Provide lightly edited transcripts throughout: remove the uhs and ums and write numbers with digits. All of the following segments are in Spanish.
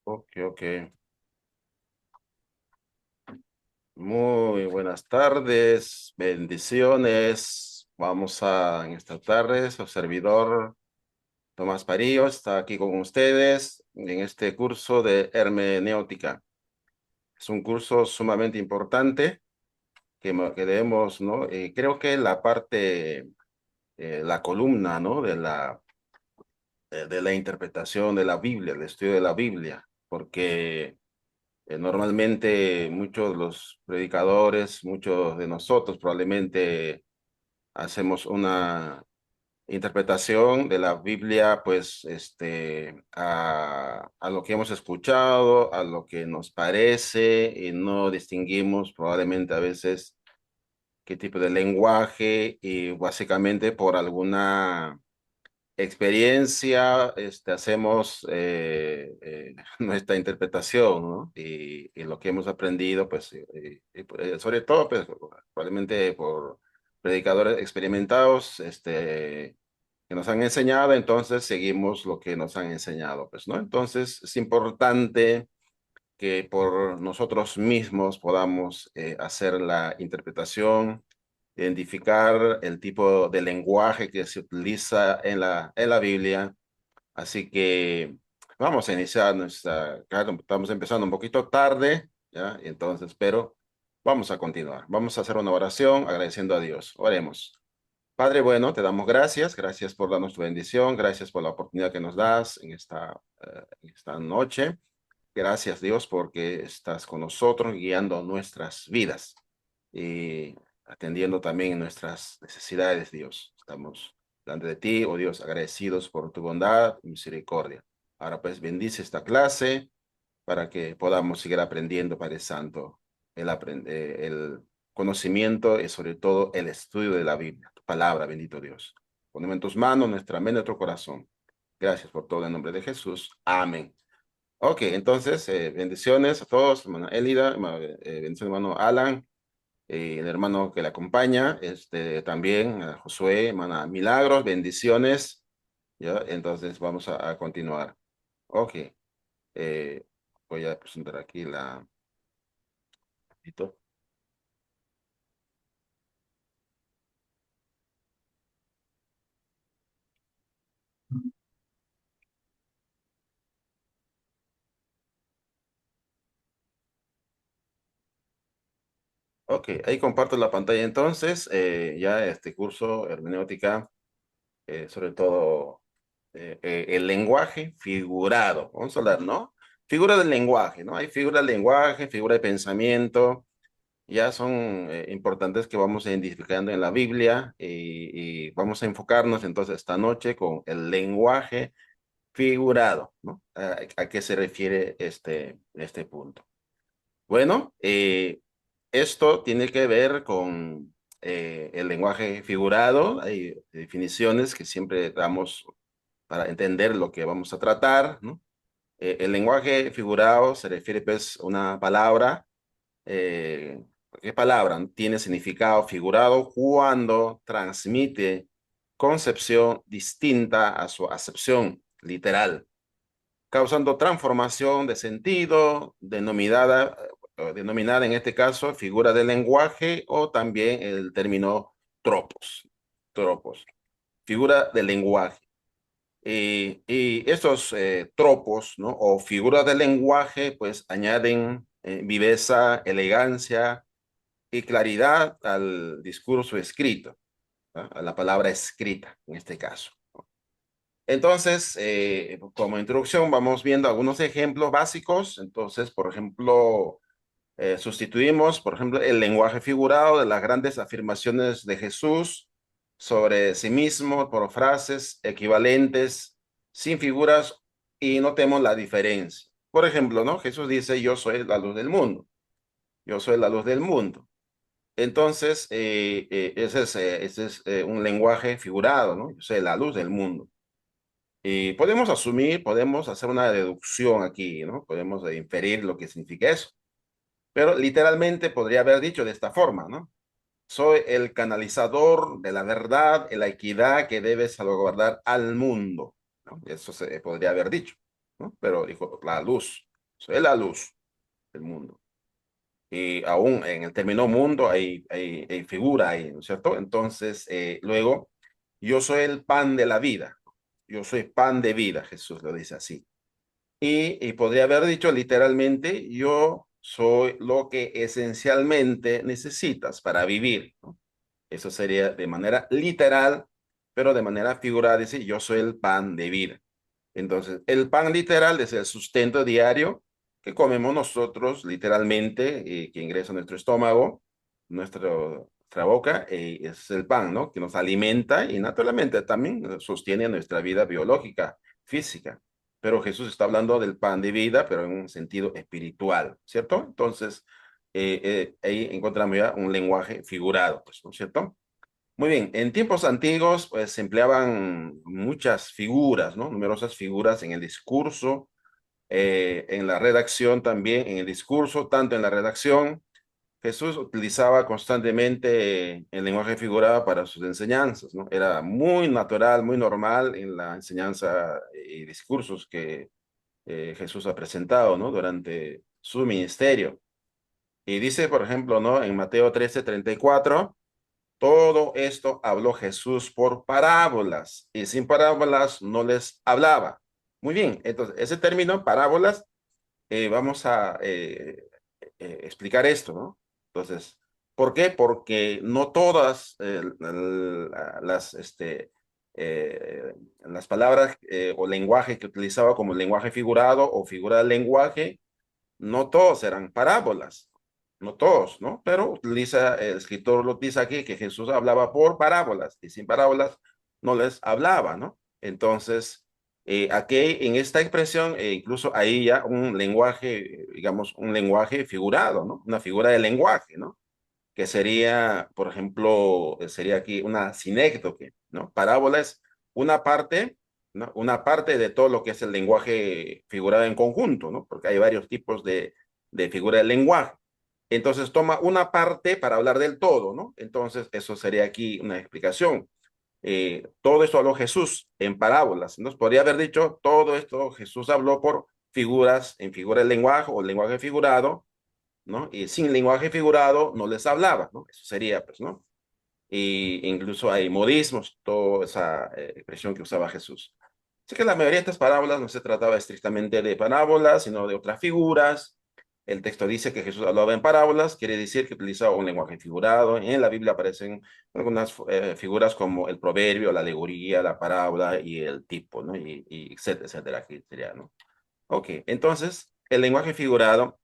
Ok, ok. Muy buenas tardes, bendiciones. En esta tarde, su servidor Tomás Parillo está aquí con ustedes en este curso de hermenéutica. Es un curso sumamente importante que debemos, ¿no? Creo que la parte, la columna, ¿no? De la interpretación de la Biblia, el estudio de la Biblia, porque normalmente muchos de los predicadores, muchos de nosotros probablemente hacemos una interpretación de la Biblia, pues, a lo que hemos escuchado, a lo que nos parece, y no distinguimos probablemente a veces qué tipo de lenguaje, y básicamente por alguna experiencia, hacemos nuestra interpretación, ¿no? Y lo que hemos aprendido, pues, sobre todo, pues, probablemente por predicadores experimentados, que nos han enseñado, entonces seguimos lo que nos han enseñado, pues, ¿no? Entonces es importante que por nosotros mismos podamos hacer la interpretación, identificar el tipo de lenguaje que se utiliza en la Biblia. Así que vamos a iniciar claro, estamos empezando un poquito tarde, ¿ya? Entonces, pero vamos a continuar. Vamos a hacer una oración agradeciendo a Dios. Oremos. Padre bueno, te damos gracias, gracias por darnos tu bendición, gracias por la oportunidad que nos das en esta noche. Gracias, Dios, porque estás con nosotros guiando nuestras vidas y atendiendo también nuestras necesidades, Dios. Estamos delante de ti, oh Dios, agradecidos por tu bondad y misericordia. Ahora pues bendice esta clase para que podamos seguir aprendiendo, Padre Santo, el conocimiento y sobre todo el estudio de la Biblia, tu palabra, bendito Dios. Ponemos en tus manos nuestra mente, nuestro corazón. Gracias por todo en nombre de Jesús. Amén. Ok, entonces, bendiciones a todos, hermana Elida, bendiciones, hermano Alan, el hermano que le acompaña, también a Josué, hermana Milagros, bendiciones, ¿ya? Entonces, vamos a continuar. Ok, eh, voy a presentar aquí la... Ok, ahí comparto la pantalla entonces, ya este curso hermenéutica, sobre todo el lenguaje figurado. Vamos a hablar, ¿no? Figura del lenguaje, ¿no? Hay figura del lenguaje, figura de pensamiento, ya son importantes que vamos identificando en la Biblia y vamos a enfocarnos entonces esta noche con el lenguaje figurado, ¿no? ¿A qué se refiere este punto? Bueno, esto tiene que ver con el lenguaje figurado. Hay definiciones que siempre damos para entender lo que vamos a tratar, ¿no? El lenguaje figurado se refiere pues a una palabra. eh, ¿Qué palabra tiene significado figurado cuando transmite concepción distinta a su acepción literal, causando transformación de sentido, denominada en este caso figura del lenguaje o también el término tropos, figura del lenguaje. Y estos tropos, ¿no? O figuras del lenguaje, pues añaden viveza, elegancia y claridad al discurso escrito, ¿no? A la palabra escrita en este caso. Entonces, como introducción, vamos viendo algunos ejemplos básicos. Entonces, por ejemplo, sustituimos, por ejemplo, el lenguaje figurado de las grandes afirmaciones de Jesús sobre sí mismo por frases equivalentes, sin figuras, y notemos la diferencia. Por ejemplo, ¿no? Jesús dice, yo soy la luz del mundo. Yo soy la luz del mundo. Entonces, ese es un lenguaje figurado, ¿no? Yo soy la luz del mundo. Y podemos asumir, podemos hacer una deducción aquí, ¿no? Podemos inferir lo que significa eso. Pero literalmente podría haber dicho de esta forma, ¿no? Soy el canalizador de la verdad y la equidad que debe salvaguardar al mundo, ¿no? Eso se podría haber dicho, ¿no? Pero dijo la luz. Es la luz del mundo. Y aún en el término mundo hay figura ahí, ¿no es cierto? Entonces, luego, yo soy el pan de la vida. Yo soy pan de vida, Jesús lo dice así. Y podría haber dicho literalmente, yo soy lo que esencialmente necesitas para vivir, ¿no? Eso sería de manera literal, pero de manera figurada, dice, yo soy el pan de vida. Entonces, el pan literal es el sustento diario que comemos nosotros literalmente, que ingresa a nuestro estómago, nuestra boca, es el pan, ¿no? Que nos alimenta y naturalmente también sostiene nuestra vida biológica, física. Pero Jesús está hablando del pan de vida, pero en un sentido espiritual, ¿cierto? Entonces, ahí encontramos ya un lenguaje figurado, pues, ¿no es cierto? Muy bien, en tiempos antiguos pues se empleaban muchas figuras, ¿no? Numerosas figuras en el discurso, en la redacción también, en el discurso, tanto en la redacción. Jesús utilizaba constantemente el lenguaje figurado para sus enseñanzas, ¿no? Era muy natural, muy normal en la enseñanza y discursos que Jesús ha presentado, ¿no? Durante su ministerio. Y dice, por ejemplo, ¿no? En Mateo 13:34. Todo esto habló Jesús por parábolas y sin parábolas no les hablaba. Muy bien, entonces ese término, parábolas, vamos a explicar esto, ¿no? Entonces, ¿por qué? Porque no todas las palabras o lenguaje que utilizaba como lenguaje figurado o figura del lenguaje no todos eran parábolas, no todos, ¿no? Pero utiliza, el escritor lo dice aquí, que Jesús hablaba por parábolas y sin parábolas no les hablaba, ¿no? Entonces, aquí en esta expresión, incluso ahí ya un lenguaje, digamos, un lenguaje figurado, ¿no? Una figura de lenguaje, ¿no? Que sería, por ejemplo, sería aquí una sinécdoque, ¿no? Parábola es una parte, ¿no? Una parte de todo lo que es el lenguaje figurado en conjunto, ¿no? Porque hay varios tipos de figura del lenguaje. Entonces toma una parte para hablar del todo, ¿no? Entonces eso sería aquí una explicación. Todo esto habló Jesús en parábolas. Entonces podría haber dicho, todo esto Jesús habló por figuras, en figura del lenguaje o lenguaje figurado, ¿no? Y sin lenguaje figurado no les hablaba, ¿no? Eso sería, pues, ¿no? Y incluso hay modismos, toda esa expresión que usaba Jesús. Así que la mayoría de estas parábolas no se trataba estrictamente de parábolas, sino de otras figuras. El texto dice que Jesús hablaba en parábolas, quiere decir que utilizaba un lenguaje figurado. En la Biblia aparecen algunas figuras como el proverbio, la alegoría, la parábola y el tipo, ¿no? Y etcétera, etcétera, aquí sería, ¿no? Ok, entonces, el lenguaje figurado,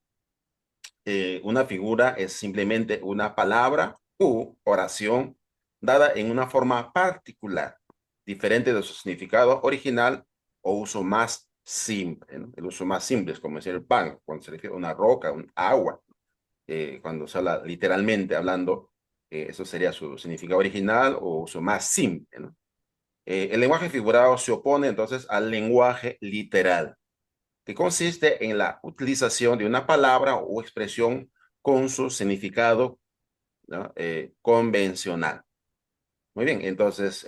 una figura es simplemente una palabra u oración dada en una forma particular, diferente de su significado original o uso más simple, ¿no? El uso más simple es como decir el pan, cuando se refiere a una roca, un agua, cuando se habla literalmente hablando, eso sería su significado original o uso más simple, ¿no? El lenguaje figurado se opone entonces al lenguaje literal, que consiste en la utilización de una palabra o expresión con su significado, ¿no? Convencional. Muy bien, entonces,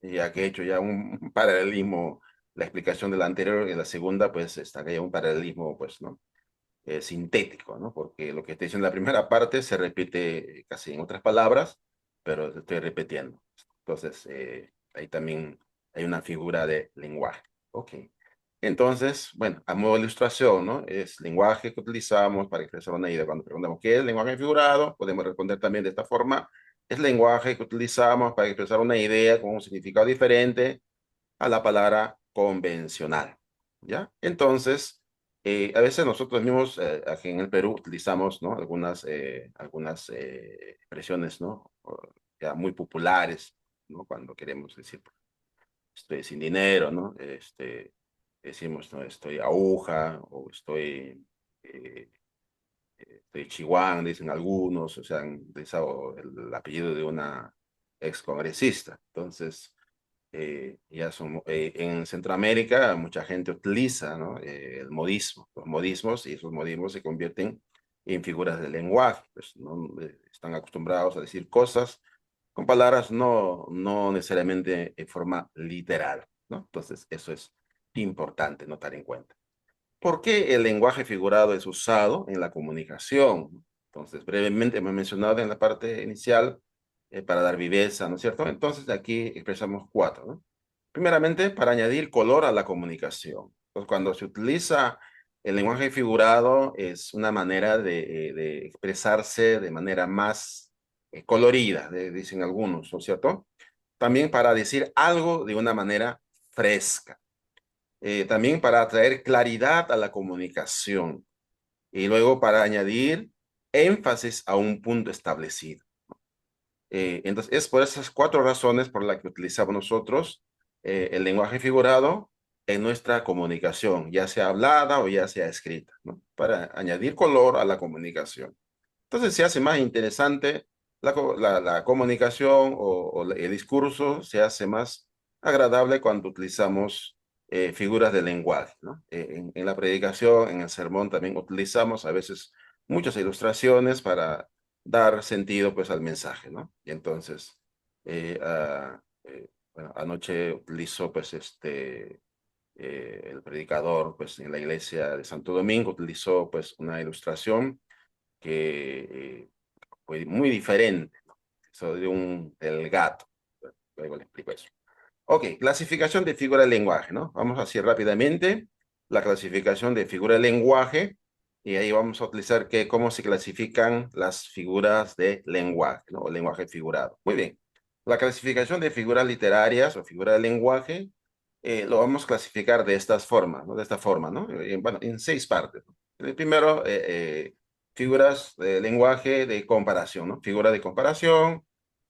ya que he hecho ya un paralelismo, la explicación de la anterior y la segunda, pues estaría un paralelismo, pues, ¿no? Sintético, ¿no? Porque lo que estoy diciendo en la primera parte se repite casi en otras palabras, pero estoy repitiendo. Entonces, ahí también hay una figura de lenguaje. Ok. Entonces, bueno, a modo de ilustración, ¿no? Es lenguaje que utilizamos para expresar una idea. Cuando preguntamos qué es lenguaje figurado, podemos responder también de esta forma. Es lenguaje que utilizamos para expresar una idea con un significado diferente a la palabra convencional, ¿ya? Entonces, a veces nosotros mismos aquí en el Perú utilizamos, ¿no? Algunas expresiones, ¿no? Ya muy populares, ¿no? Cuando queremos decir, estoy sin dinero, ¿no? Decimos, ¿no? Estoy aguja o eh, estoy chihuán, dicen algunos, o sea, han utilizado el apellido de una excongresista. Entonces, en Centroamérica mucha gente utiliza, ¿no? El modismo, los modismos, y esos modismos se convierten en figuras de lenguaje, pues, ¿no? Están acostumbrados a decir cosas con palabras no necesariamente en forma literal, ¿no? Entonces, eso es importante notar en cuenta. ¿Por qué el lenguaje figurado es usado en la comunicación? Entonces, brevemente hemos mencionado en la parte inicial para dar viveza, ¿no es cierto? Entonces, aquí expresamos cuatro, ¿no? Primeramente, para añadir color a la comunicación. Pues cuando se utiliza el lenguaje figurado es una manera de expresarse de manera más colorida, dicen algunos, ¿no es cierto? También para decir algo de una manera fresca. También para traer claridad a la comunicación y luego para añadir énfasis a un punto establecido. Entonces, es por esas cuatro razones por las que utilizamos nosotros el lenguaje figurado en nuestra comunicación, ya sea hablada o ya sea escrita, ¿no? Para añadir color a la comunicación. Entonces se hace más interesante la comunicación o el discurso, se hace más agradable cuando utilizamos figuras de lenguaje, ¿no? En la predicación, en el sermón también utilizamos a veces muchas ilustraciones para dar sentido pues al mensaje, ¿no? Y entonces, bueno, anoche utilizó pues el predicador pues en la iglesia de Santo Domingo utilizó pues una ilustración que fue muy diferente, ¿no? Eso del gato. Luego le explico eso. Ok, clasificación de figura de lenguaje, ¿no? Vamos así rápidamente. La clasificación de figura de lenguaje. Y ahí vamos a utilizar cómo se clasifican las figuras de lenguaje, ¿no? O lenguaje figurado. Muy bien. La clasificación de figuras literarias o figura de lenguaje lo vamos a clasificar de estas formas, ¿no? De esta forma, ¿no? Bueno, en seis partes, ¿no? Primero, figuras de lenguaje de comparación, ¿no? Figura de comparación,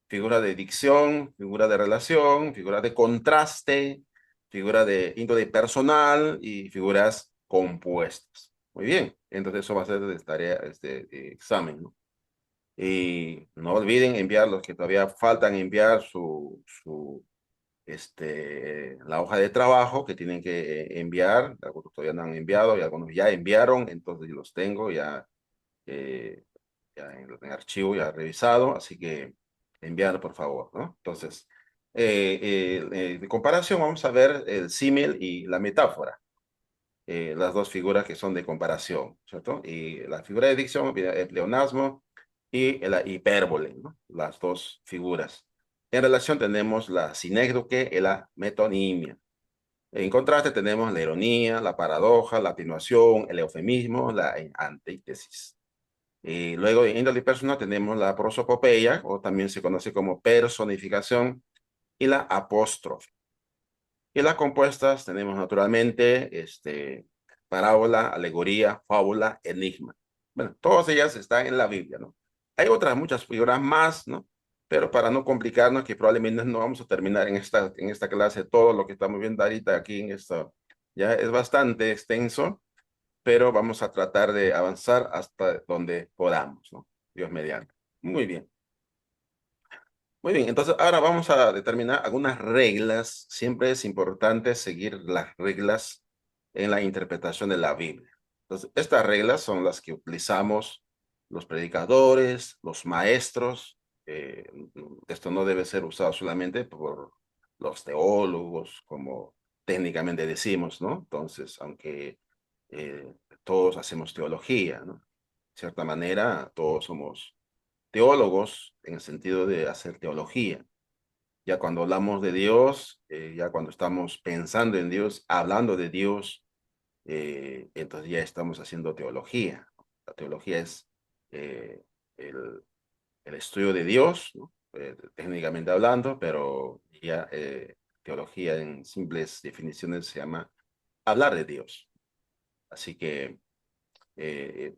figura de dicción, figura de relación, figura de contraste, figura de índole personal y figuras compuestas. Muy bien, entonces eso va a ser de tarea, examen, ¿no? Y no olviden enviar los que todavía faltan enviar la hoja de trabajo que tienen que enviar, algunos todavía no han enviado y algunos ya enviaron, entonces yo los tengo eh, ya en archivo, ya revisado, así que enviarlo por favor, ¿no? Entonces, de comparación vamos a ver el símil y la metáfora, las dos figuras que son de comparación, ¿cierto? Y la figura de dicción, el pleonasmo y la hipérbole, ¿no? Las dos figuras. En relación tenemos la sinécdoque y la metonimia. En contraste tenemos la ironía, la paradoja, la atenuación, el eufemismo, la antítesis. Y luego en índole personal tenemos la prosopopeya, o también se conoce como personificación, y la apóstrofe. Y las compuestas tenemos naturalmente parábola, alegoría, fábula, enigma. Bueno, todas ellas están en la Biblia, ¿no? Hay otras muchas figuras más, ¿no? Pero para no complicarnos, que probablemente no vamos a terminar en esta clase todo lo que estamos viendo ahorita aquí en esto. Ya es bastante extenso, pero vamos a tratar de avanzar hasta donde podamos, ¿no? Dios mediante. Muy bien. Muy bien, entonces ahora vamos a determinar algunas reglas. Siempre es importante seguir las reglas en la interpretación de la Biblia. Entonces, estas reglas son las que utilizamos los predicadores, los maestros. Eh, Esto no debe ser usado solamente por los teólogos, como técnicamente decimos, ¿no? Entonces, aunque eh, todos hacemos teología, ¿no? De cierta manera, todos somos teólogos en el sentido de hacer teología. Ya cuando hablamos de Dios, ya cuando estamos pensando en Dios, hablando de Dios, entonces ya estamos haciendo teología. La teología es eh, el, el estudio de Dios, ¿no? Técnicamente hablando, pero ya teología en simples definiciones se llama hablar de Dios. Así que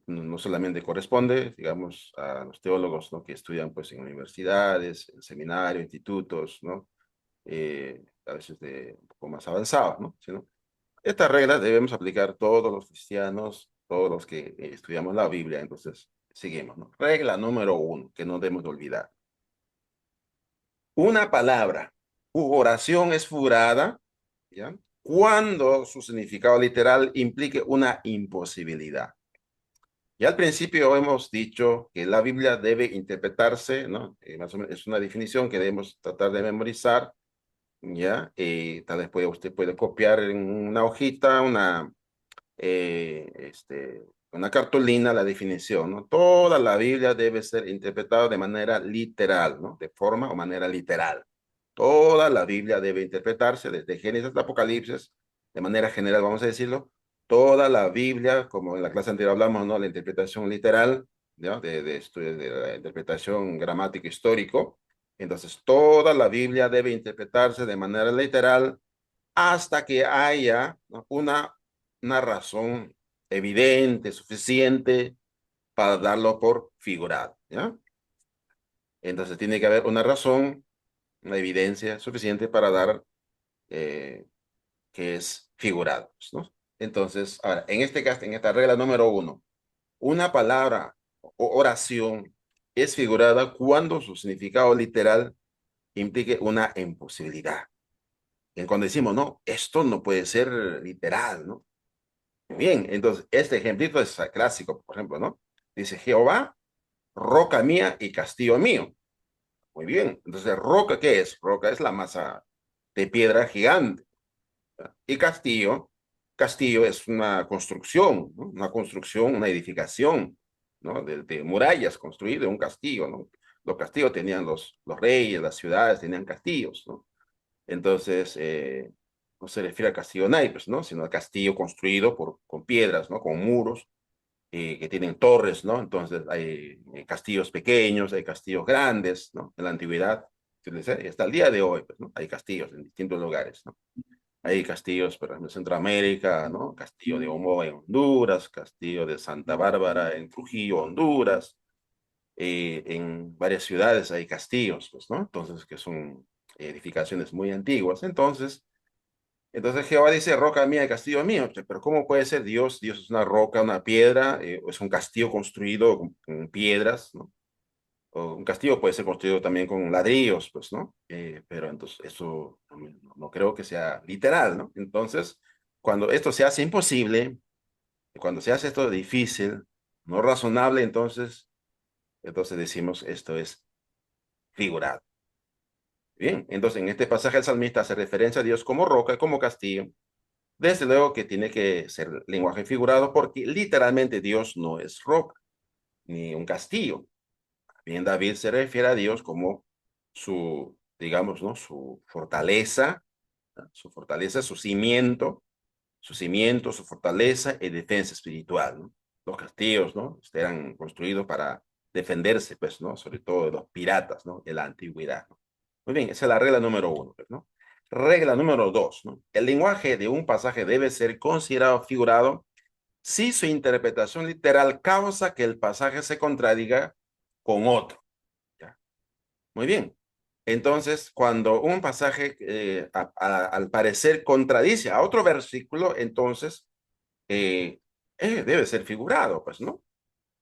no solamente corresponde, digamos, a los teólogos, ¿no? Que estudian pues en universidades, en seminarios, institutos, ¿no? A veces de un poco más avanzados, ¿no? Sino, estas reglas debemos aplicar todos los cristianos, todos los que estudiamos la Biblia, entonces seguimos, ¿no? Regla número uno, que no debemos de olvidar. Una palabra u oración es figurada, ¿ya? Cuando su significado literal implique una imposibilidad. Ya al principio hemos dicho que la Biblia debe interpretarse, ¿no? Más o menos es una definición que debemos tratar de memorizar, ¿ya? Tal vez usted puede copiar en una hojita, una cartulina la definición, ¿no? Toda la Biblia debe ser interpretada de manera literal, ¿no? De forma o manera literal. Toda la Biblia debe interpretarse desde Génesis hasta Apocalipsis, de manera general, vamos a decirlo. Toda la Biblia, como en la clase anterior hablamos, ¿no? La interpretación literal, ¿no? De estudios de la interpretación gramática histórico. Entonces, toda la Biblia debe interpretarse de manera literal hasta que haya, ¿no? Una razón evidente, suficiente para darlo por figurado, ¿ya? Entonces tiene que haber una razón, una evidencia suficiente para dar que es figurado, ¿no? Entonces, ahora, en este caso, en esta regla número 1, una palabra o oración es figurada cuando su significado literal implique una imposibilidad. En cuando decimos, no, esto no puede ser literal, ¿no? Bien, entonces este ejemplito es clásico, por ejemplo, ¿no? Dice Jehová, roca mía y castillo mío. Muy bien, entonces roca, ¿qué es? Roca es la masa de piedra gigante. Y castillo, castillo es una construcción, ¿no? Una construcción, una edificación, ¿no? De murallas construido un castillo, ¿no? Los castillos tenían los reyes, las ciudades tenían castillos, ¿no? Entonces, no se refiere a castillo naipes, ¿no? Sino al castillo construido con piedras, ¿no? Con muros, que tienen torres, ¿no? Entonces, hay castillos pequeños, hay castillos grandes, ¿no? En la antigüedad, hasta el día de hoy, pues, ¿no? Hay castillos en distintos lugares, ¿no? Hay castillos, por ejemplo, en Centroamérica, ¿no? Castillo de Omoa en Honduras, Castillo de Santa Bárbara en Trujillo, Honduras. En varias ciudades hay castillos, pues, ¿no? Entonces, que son edificaciones muy antiguas. Entonces Jehová dice, roca mía y castillo mío. Pero ¿cómo puede ser Dios? Dios es una roca, una piedra, es un castillo construido con piedras, ¿no? O un castillo puede ser construido también con ladrillos, pues, ¿no? Pero entonces eso no creo que sea literal, ¿no? Entonces, cuando esto se hace imposible, cuando se hace esto difícil, no razonable, entonces decimos esto es figurado. Bien, entonces en este pasaje el salmista hace referencia a Dios como roca, como castillo. Desde luego que tiene que ser lenguaje figurado porque literalmente Dios no es roca ni un castillo. Bien, David se refiere a Dios como su, digamos, ¿no? Su fortaleza, su cimiento, su fortaleza y defensa espiritual, ¿no? Los castillos, ¿no? Eran construidos para defenderse, pues, ¿no? Sobre todo de los piratas, ¿no? De la antigüedad, ¿no? Muy bien, esa es la regla número 1, pues, ¿no? Regla número 2, ¿no? El lenguaje de un pasaje debe ser considerado figurado si su interpretación literal causa que el pasaje se contradiga con otro. ¿Ya? Muy bien. Entonces, cuando un pasaje al parecer contradice a otro versículo, entonces debe ser figurado, pues, ¿no?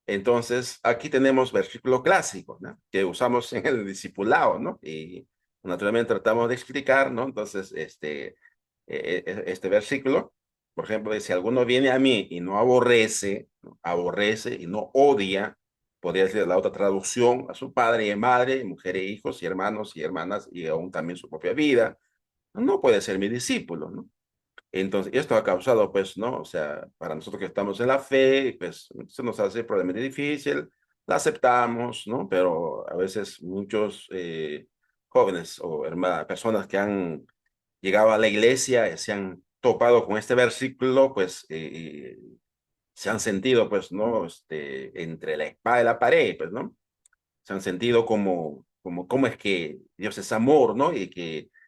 Entonces, aquí tenemos versículo clásico, ¿no? Que usamos en el discipulado, ¿no? Y naturalmente tratamos de explicar, ¿no? Entonces, este versículo, por ejemplo, si alguno viene a mí y no aborrece, ¿no? Aborrece y no odia, podría ser la otra traducción, a su padre y madre, mujer e hijos y hermanos y hermanas y aún también su propia vida, no puede ser mi discípulo, ¿no? Entonces, esto ha causado, pues, ¿no? O sea, para nosotros que estamos en la fe, pues, se nos hace probablemente difícil, la aceptamos, ¿no? Pero a veces muchos jóvenes o personas que han llegado a la iglesia se han topado con este versículo, pues, se han sentido, pues, ¿no? Entre la espada y la pared, pues, ¿no? Se han sentido cómo es que Dios es amor, ¿no?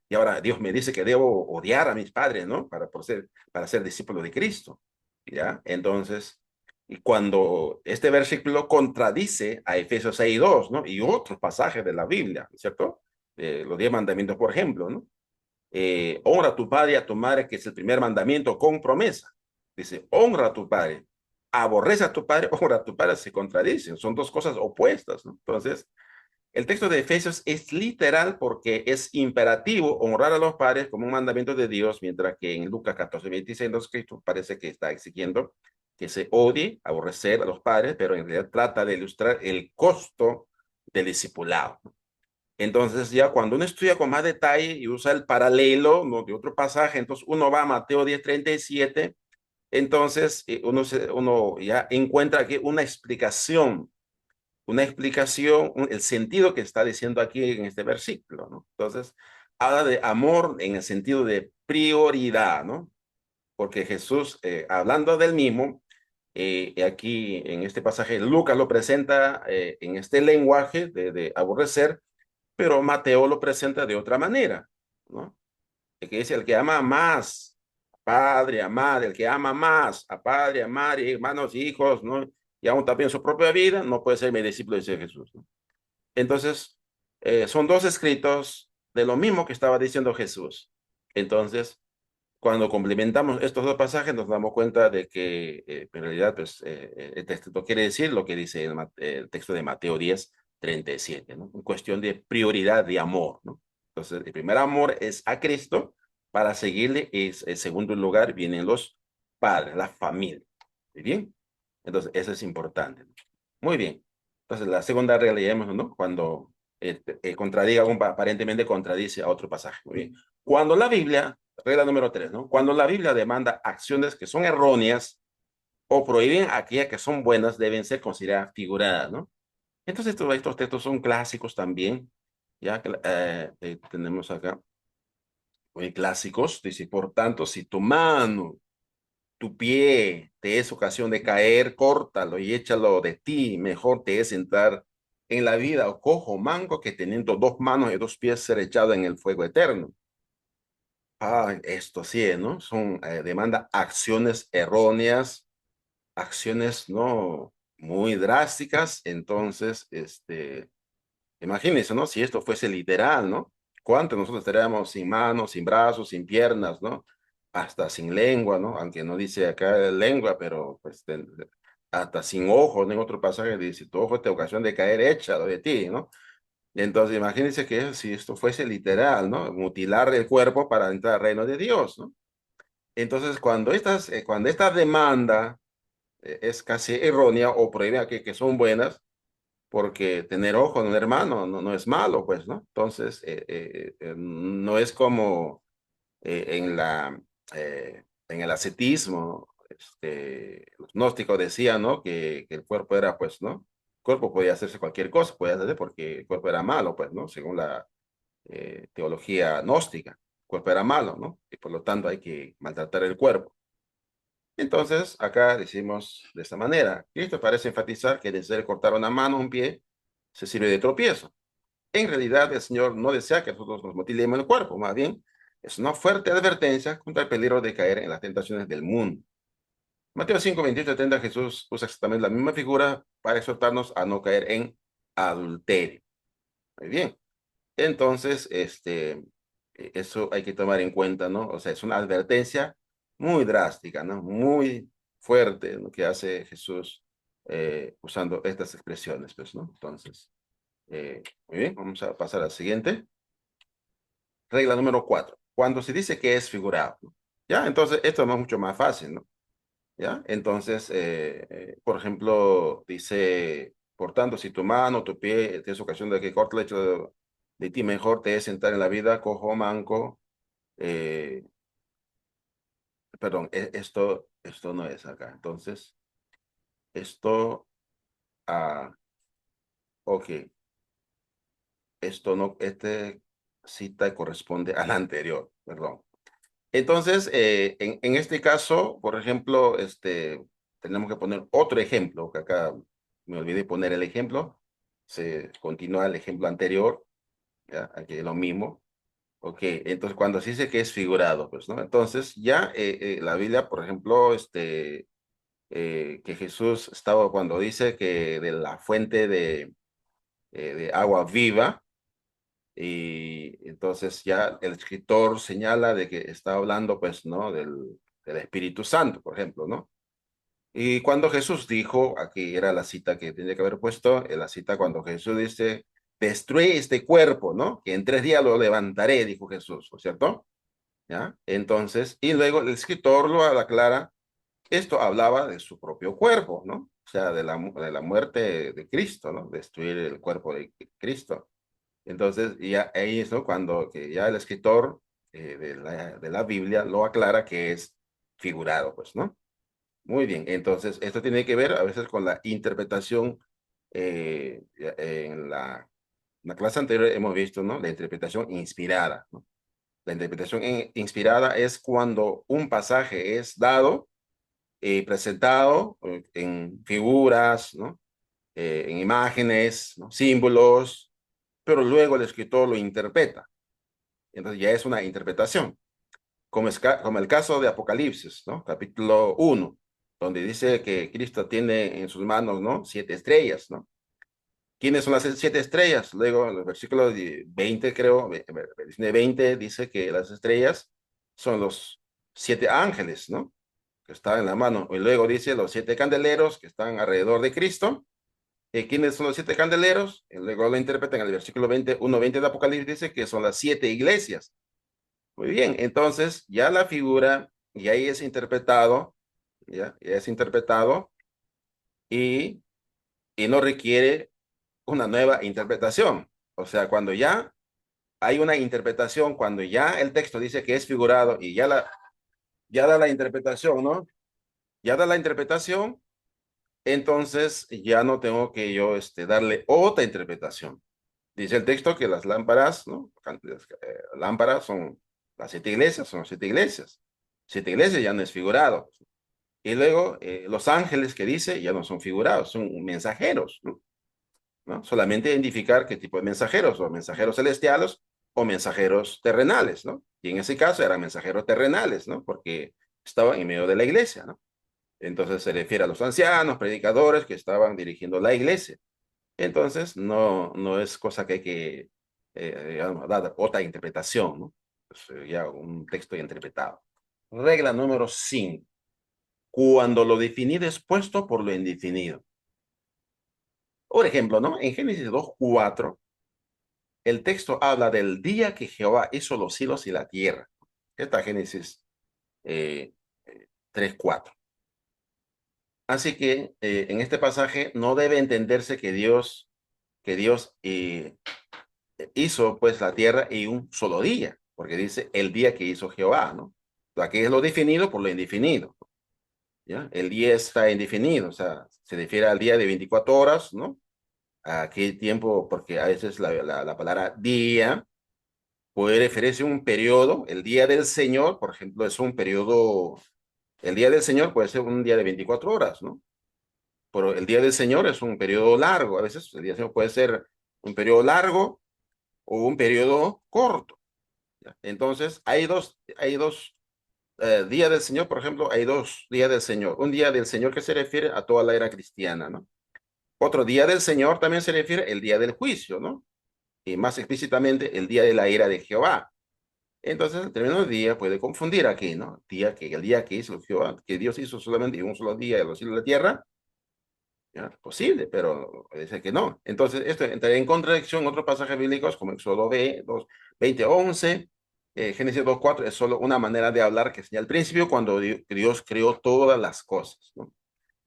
Y ahora Dios me dice que debo odiar a mis padres, ¿no? Para ser discípulo de Cristo, ¿ya? Entonces, y cuando este versículo contradice a Efesios 6:2, ¿no? Y otros pasajes de la Biblia, ¿cierto? Los 10 mandamientos, por ejemplo, ¿no? Honra a tu padre y a tu madre, que es el primer mandamiento con promesa. Dice, honra a tu padre. Aborrece a tu padre, honra a tu padre, se contradicen, son dos cosas opuestas, ¿no? Entonces, el texto de Efesios es literal porque es imperativo honrar a los padres como un mandamiento de Dios, mientras que en Lucas 14:26 Cristo parece que está exigiendo que se odie, aborrecer a los padres, pero en realidad trata de ilustrar el costo del discipulado. Entonces ya cuando uno estudia con más detalle y usa el paralelo, ¿no? De otro pasaje, entonces uno va a Mateo 10:37 Entonces, uno ya encuentra aquí una explicación, el sentido que está diciendo aquí en este versículo, ¿no? Entonces, habla de amor en el sentido de prioridad, ¿no? Porque Jesús, hablando del mismo, aquí en este pasaje, Lucas lo presenta en este lenguaje de aborrecer, pero Mateo lo presenta de otra manera, ¿no? El que dice, el que ama más, padre, a madre, el que ama más a padre, a madre, hermanos, hijos, ¿no? Y aún también su propia vida, no puede ser mi discípulo, dice Jesús, ¿no? Entonces, son dos escritos de lo mismo que estaba diciendo Jesús. Entonces, cuando complementamos estos dos pasajes, nos damos cuenta de que en realidad pues, el texto quiere decir lo que dice el texto de Mateo 10:37, ¿no? En cuestión de prioridad de amor, ¿no? Entonces, el primer amor es a Cristo, para seguirle, y en segundo lugar vienen los padres, la familia. ¿Muy bien? Entonces, eso es importante, ¿no? Muy bien. Entonces, la segunda regla ya vemos, ¿no? Cuando contradiga, aparentemente contradice a otro pasaje. Muy bien. Cuando la Biblia, regla número 3, ¿no? Cuando la Biblia demanda acciones que son erróneas o prohíben aquellas que son buenas, deben ser consideradas figuradas, ¿no? Entonces, estos textos son clásicos también, ya que tenemos acá, muy clásicos. Dice, por tanto, si tu mano, tu pie te es ocasión de caer, córtalo y échalo de ti. Mejor te es entrar en la vida o cojo o manco que teniendo dos manos y dos pies ser echado en el fuego eterno. Esto sí, ¿no? Son, demanda acciones erróneas, acciones, ¿no? Muy drásticas. Entonces, imagínense, ¿no? Si esto fuese literal, ¿no? ¿Cuántos nosotros estaríamos sin manos, sin brazos, sin piernas, ¿no? Hasta sin lengua, ¿no? Aunque no dice acá lengua, pero pues hasta sin ojos, ¿no? En otro pasaje dice, tu ojo te ocasión de caer, échalo de ti, ¿no? Entonces, imagínense que si esto fuese literal, ¿no? Mutilar el cuerpo para entrar al reino de Dios, ¿no? Entonces, cuando esta demanda es casi errónea o prohíbe que son buenas, porque tener ojo en un hermano no es malo, pues, ¿no? Entonces, no es como en el ascetismo, los gnósticos decían, ¿no? Que el cuerpo era, pues, ¿no? El cuerpo podía hacerse cualquier cosa, podía hacerse porque el cuerpo era malo, pues, ¿no? Según la teología gnóstica, el cuerpo era malo, ¿no? Y por lo tanto hay que maltratar el cuerpo. Entonces, acá decimos de esta manera, Cristo parece enfatizar que desde cortar una mano, un pie, se sirve de tropiezo. En realidad, el Señor no desea que nosotros nos mutilemos el cuerpo, más bien, es una fuerte advertencia contra el peligro de caer en las tentaciones del mundo. Mateo 5:28-30, Jesús usa exactamente la misma figura para exhortarnos a no caer en adulterio. Muy bien. Entonces, eso hay que tomar en cuenta, ¿no? O sea, es una advertencia muy drástica, ¿no? Muy fuerte, ¿no? Que hace Jesús usando estas expresiones, pues, ¿no? Entonces, muy bien, vamos a pasar al siguiente. Regla número 4. Cuando se dice que es figurado, ¿no? ¿Ya? Entonces, esto es mucho más fácil, ¿no? ¿Ya? Entonces, por ejemplo, dice, por tanto, si tu mano, tu pie, tienes ocasión de que corte el hecho de ti, mejor te es sentar en la vida, cojo, manco, eh, perdón, esto no es acá. Entonces, esto, ah, ok, esto no, cita corresponde a la anterior, perdón. Entonces, en este caso, por ejemplo, tenemos que poner otro ejemplo, que acá me olvidé poner el ejemplo. Se continúa el ejemplo anterior, ¿ya? Aquí es lo mismo. Ok, entonces cuando se dice que es figurado, pues, ¿no? Entonces, ya la Biblia, por ejemplo, que Jesús estaba cuando dice que de la fuente de agua viva, y entonces ya el escritor señala de que está hablando, pues, ¿no? Del Espíritu Santo, por ejemplo, ¿no? Y cuando Jesús dijo, aquí era la cita que tenía que haber puesto, la cita cuando Jesús dice, destruye este cuerpo, ¿no? Que en 3 días lo levantaré, dijo Jesús, ¿no es cierto? ¿Ya? Entonces, y luego el escritor lo aclara, esto hablaba de su propio cuerpo, ¿no? O sea, de la muerte de Cristo, ¿no? Destruir el cuerpo de Cristo. Entonces, ya ahí es, ¿no? Cuando que ya el escritor de la Biblia lo aclara que es figurado, pues, ¿no? Muy bien, entonces esto tiene que ver a veces con la interpretación. En la clase anterior hemos visto, ¿no? La interpretación inspirada, ¿no? La interpretación inspirada es cuando un pasaje es dado y presentado en figuras, ¿no? En imágenes, ¿no? Símbolos, pero luego el escritor lo interpreta. Entonces ya es una interpretación, como el caso de Apocalipsis, ¿no? Capítulo 1, donde dice que Cristo tiene en sus manos, ¿no? 7 estrellas, ¿no? ¿Quiénes son las 7 estrellas? Luego, en el versículo 20, creo, 20 dice que las estrellas son los 7 ángeles, ¿no? Que están en la mano. Y luego dice los 7 candeleros que están alrededor de Cristo. ¿Quiénes son los 7 candeleros? Y luego lo interpretan en el versículo 20 de Apocalipsis, dice que son las 7 iglesias. Muy bien, entonces ya la figura, y ahí es interpretado, ya es interpretado y, y no requiere una nueva interpretación. O sea, cuando ya hay una interpretación, cuando ya el texto dice que es figurado y ya da la interpretación, ¿no? Ya da la interpretación, entonces ya no tengo que yo darle otra interpretación. Dice el texto que las lámparas, ¿no? Lámparas son las 7 iglesias, son las 7 iglesias. 7 iglesias ya no es figurado. Y luego los ángeles que dice ya no son figurados, son mensajeros, ¿no? ¿No? Solamente identificar qué tipo de mensajeros, o mensajeros celestiales o mensajeros terrenales, ¿no? Y en ese caso eran mensajeros terrenales, ¿no? Porque estaban en medio de la iglesia, ¿no? Entonces se refiere a los ancianos, predicadores que estaban dirigiendo la iglesia. Entonces no es cosa que hay que digamos, dar otra interpretación, ¿no? Pues, ya un texto interpretado. Regla número 5. Cuando lo definido es puesto por lo indefinido. Por ejemplo, ¿no? En Génesis 2:4 el texto habla del día que Jehová hizo los cielos y la tierra. Está Génesis 3:4. Así que en este pasaje no debe entenderse que Dios hizo pues la tierra en un solo día, porque dice el día que hizo Jehová, ¿no? Aquí es lo definido por lo indefinido, ¿ya? El día está indefinido, o sea, se refiere al día de 24 horas, ¿no? ¿A qué tiempo? Porque a veces la palabra día puede referirse a un periodo. El día del Señor, por ejemplo, es un periodo. El día del Señor puede ser un día de 24 horas, ¿no? Pero el día del Señor es un periodo largo. A veces el día del Señor puede ser un periodo largo o un periodo corto, ¿ya? Entonces, hay dos días del Señor, por ejemplo, hay 2 días del Señor. Un día del Señor que se refiere a toda la era cristiana, ¿no? Otro día del Señor también se refiere al día del juicio, ¿no? Y más explícitamente el día de la ira de Jehová. Entonces, el término día puede confundir aquí, ¿no? El día que hizo Jehová, que Dios hizo solamente en un solo día los cielos y la tierra, ya, posible, pero dice que no. Entonces, esto entraría en contradicción en otros pasajes bíblicos, como Éxodo 20:11, Génesis 2:4, es solo una manera de hablar que señala al principio cuando Dios creó todas las cosas, ¿no?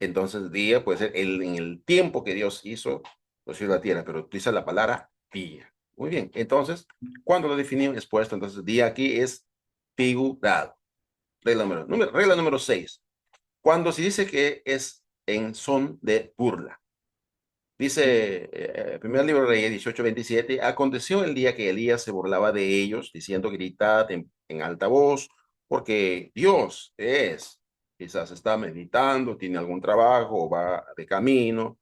Entonces, día puede ser en el tiempo que Dios hizo los cielos y la tierra, pero utiliza la palabra día. Muy bien, entonces, cuando lo definimos es puesto, entonces día aquí es figurado. Regla número 6. Cuando se dice que es en son de burla. Dice el primer libro de Reyes 18:27, aconteció el día que Elías se burlaba de ellos, diciendo, gritad en alta voz, porque Dios quizás está meditando, tiene algún trabajo o va de camino,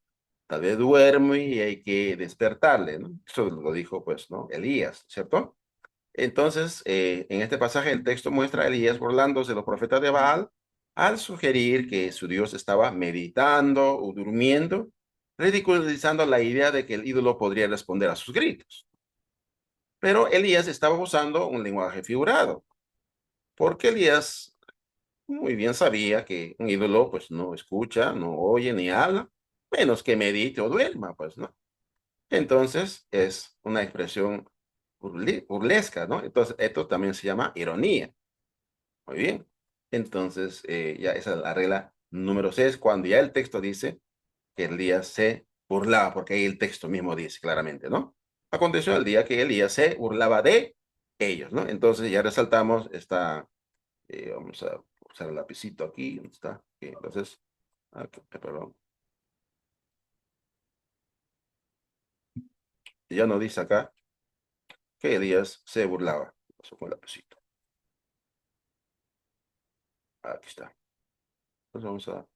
tal vez duerme y hay que despertarle, ¿no? Eso lo dijo, pues, ¿no? Elías, ¿cierto? Entonces, en este pasaje el texto muestra a Elías burlándose de los profetas de Baal al sugerir que su Dios estaba meditando o durmiendo, ridiculizando la idea de que el ídolo podría responder a sus gritos. Pero Elías estaba usando un lenguaje figurado, porque Elías muy bien sabía que un ídolo pues no escucha, no oye ni habla, menos que medite o duerma, pues, ¿no? Entonces es una expresión burlesca, ¿no? Entonces esto también se llama ironía. Muy bien. Entonces ya esa es la regla número 6, cuando ya el texto dice que Elías se burlaba, porque ahí el texto mismo dice claramente, ¿no? Aconteció el día que Elías se burlaba de ellos, ¿no? Entonces ya resaltamos esta, vamos a usar el lapicito aquí, ¿dónde está? Ok, entonces, aquí, perdón. Ya no dice acá que Elías se burlaba. Pasó con el lapicito. Aquí está. Entonces vamos a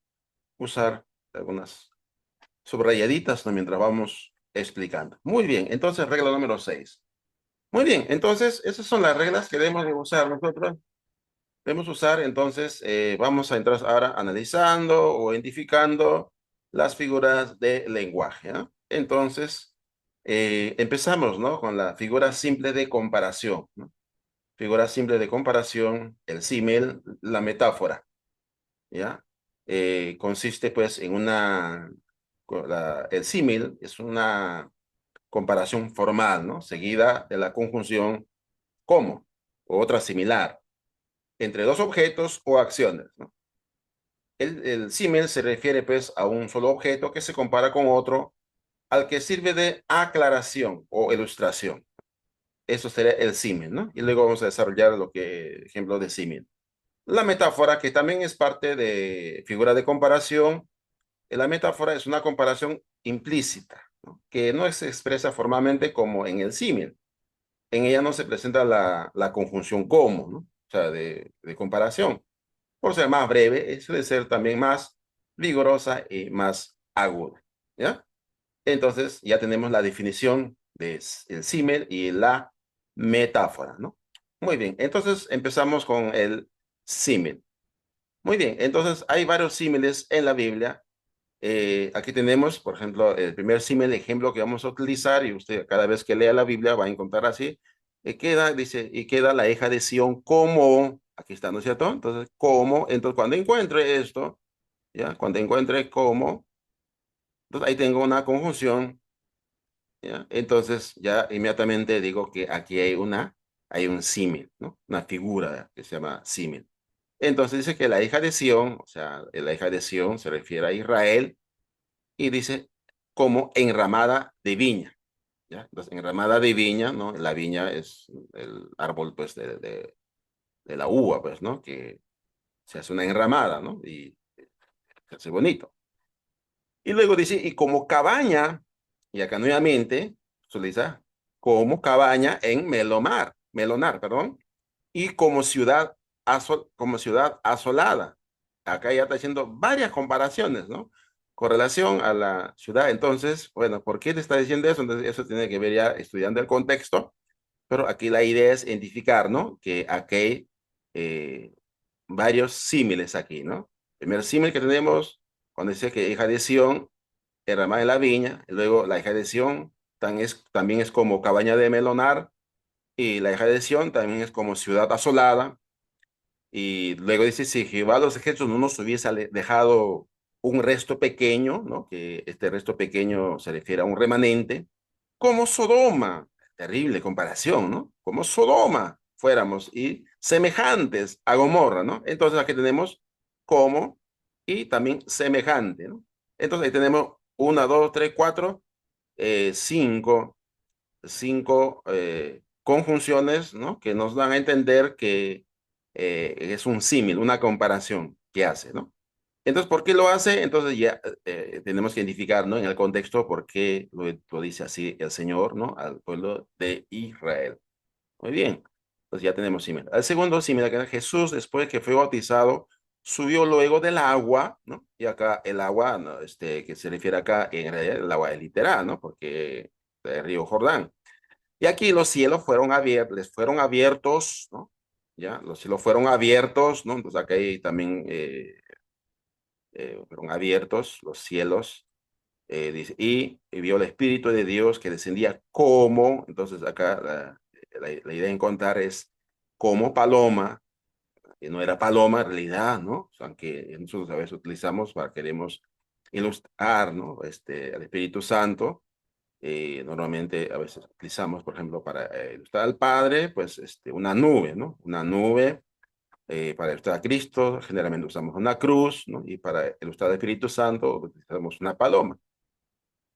usar algunas subrayaditas, ¿no? Mientras vamos explicando. Muy bien, entonces regla número 6. Muy bien, entonces esas son las reglas que debemos de usar nosotros. Debemos usar, entonces, vamos a entrar ahora analizando o identificando las figuras de lenguaje, ¿no? Entonces, empezamos, ¿no? Con la figura simple de comparación, ¿no? Figura simple de comparación, el símil, la metáfora, ¿ya? Consiste, pues, en el símil es una comparación formal, ¿no? Seguida de la conjunción como, o otra similar, entre dos objetos o acciones, ¿no? El símil se refiere pues a un solo objeto que se compara con otro al que sirve de aclaración o ilustración. Eso sería el símil, ¿no? Y luego vamos a desarrollar lo que ejemplo de símil. La metáfora, que también es parte de figura de comparación, la metáfora es una comparación implícita, ¿no? Que no se expresa formalmente como en el símil. En ella no se presenta la conjunción como, ¿no? O sea, de comparación. Por ser más breve, suele ser también más vigorosa y más aguda, ¿ya? Entonces, ya tenemos la definición del símil y la metáfora, ¿no? Muy bien, entonces empezamos con el símil. Muy bien, entonces hay varios símiles en la Biblia. Aquí tenemos, por ejemplo, el primer símil ejemplo que vamos a utilizar, y usted cada vez que lea la Biblia va a encontrar así, dice, y queda la hija de Sión como, aquí está, ¿no es cierto? Entonces, como, entonces cuando encuentre esto, ¿ya? Cuando encuentre como, entonces ahí tengo una conjunción, ¿ya? Entonces ya inmediatamente digo que aquí hay un símil, ¿no? Una figura que se llama símil. Entonces dice que la hija de Sión, o sea, la hija de Sión se refiere a Israel, y dice como enramada de viña, ¿ya? Entonces, enramada de viña, ¿no? La viña es el árbol, pues, de la uva, pues, ¿no? Que se hace una enramada, ¿no? Y se hace bonito. Y luego dice, y como cabaña, y acá nuevamente se utiliza como cabaña en Melonar, perdón, y como ciudad asolada. Acá ya está haciendo varias comparaciones, ¿no? Con relación a la ciudad. Entonces, bueno, ¿por qué te está diciendo eso? Entonces, eso tiene que ver ya estudiando el contexto, pero aquí la idea es identificar, ¿no? Que aquí hay varios símiles aquí, ¿no? El primer símil que tenemos, cuando dice que hija de Sión, era más de la viña, y luego la hija de Sión también es como cabaña de Melonar, y la hija de Sión también es como ciudad asolada. Y luego dice, si Jehová de los ejércitos no nos hubiese dejado un resto pequeño, ¿no? Que este resto pequeño se refiere a un remanente, como Sodoma, terrible comparación, ¿no? Como Sodoma fuéramos y semejantes a Gomorra, ¿no? Entonces aquí tenemos como y también semejante, ¿no? Entonces ahí tenemos una, dos, tres, cuatro, cinco, conjunciones, ¿no? Que nos dan a entender que es un símil, una comparación que hace, ¿no? Entonces, ¿por qué lo hace? Entonces ya tenemos que identificar, ¿no? En el contexto por qué lo dice así el Señor, ¿no? Al pueblo de Israel. Muy bien. Entonces ya tenemos símil. El segundo símil, que Jesús, después que fue bautizado, subió luego del agua, ¿no? Y acá el agua, ¿no? Que se refiere acá, en realidad el agua es literal, ¿no? Porque el río Jordán. Y aquí los cielos fueron abiertos, les fueron abiertos, ¿no? Ya, los cielos fueron abiertos, ¿no? Entonces acá hay también fueron abiertos los cielos, dice, y vio el Espíritu de Dios que descendía como, entonces acá la idea de encontrar es como paloma, que no era paloma en realidad, ¿no? O sea, aunque nosotros a veces utilizamos para queremos ilustrar, ¿no? Al Espíritu Santo. Normalmente a veces utilizamos, por ejemplo, para ilustrar al Padre, pues una nube, ¿no? Una nube. Para ilustrar a Cristo, generalmente usamos una cruz, ¿no? Y para ilustrar al Espíritu Santo, utilizamos una paloma,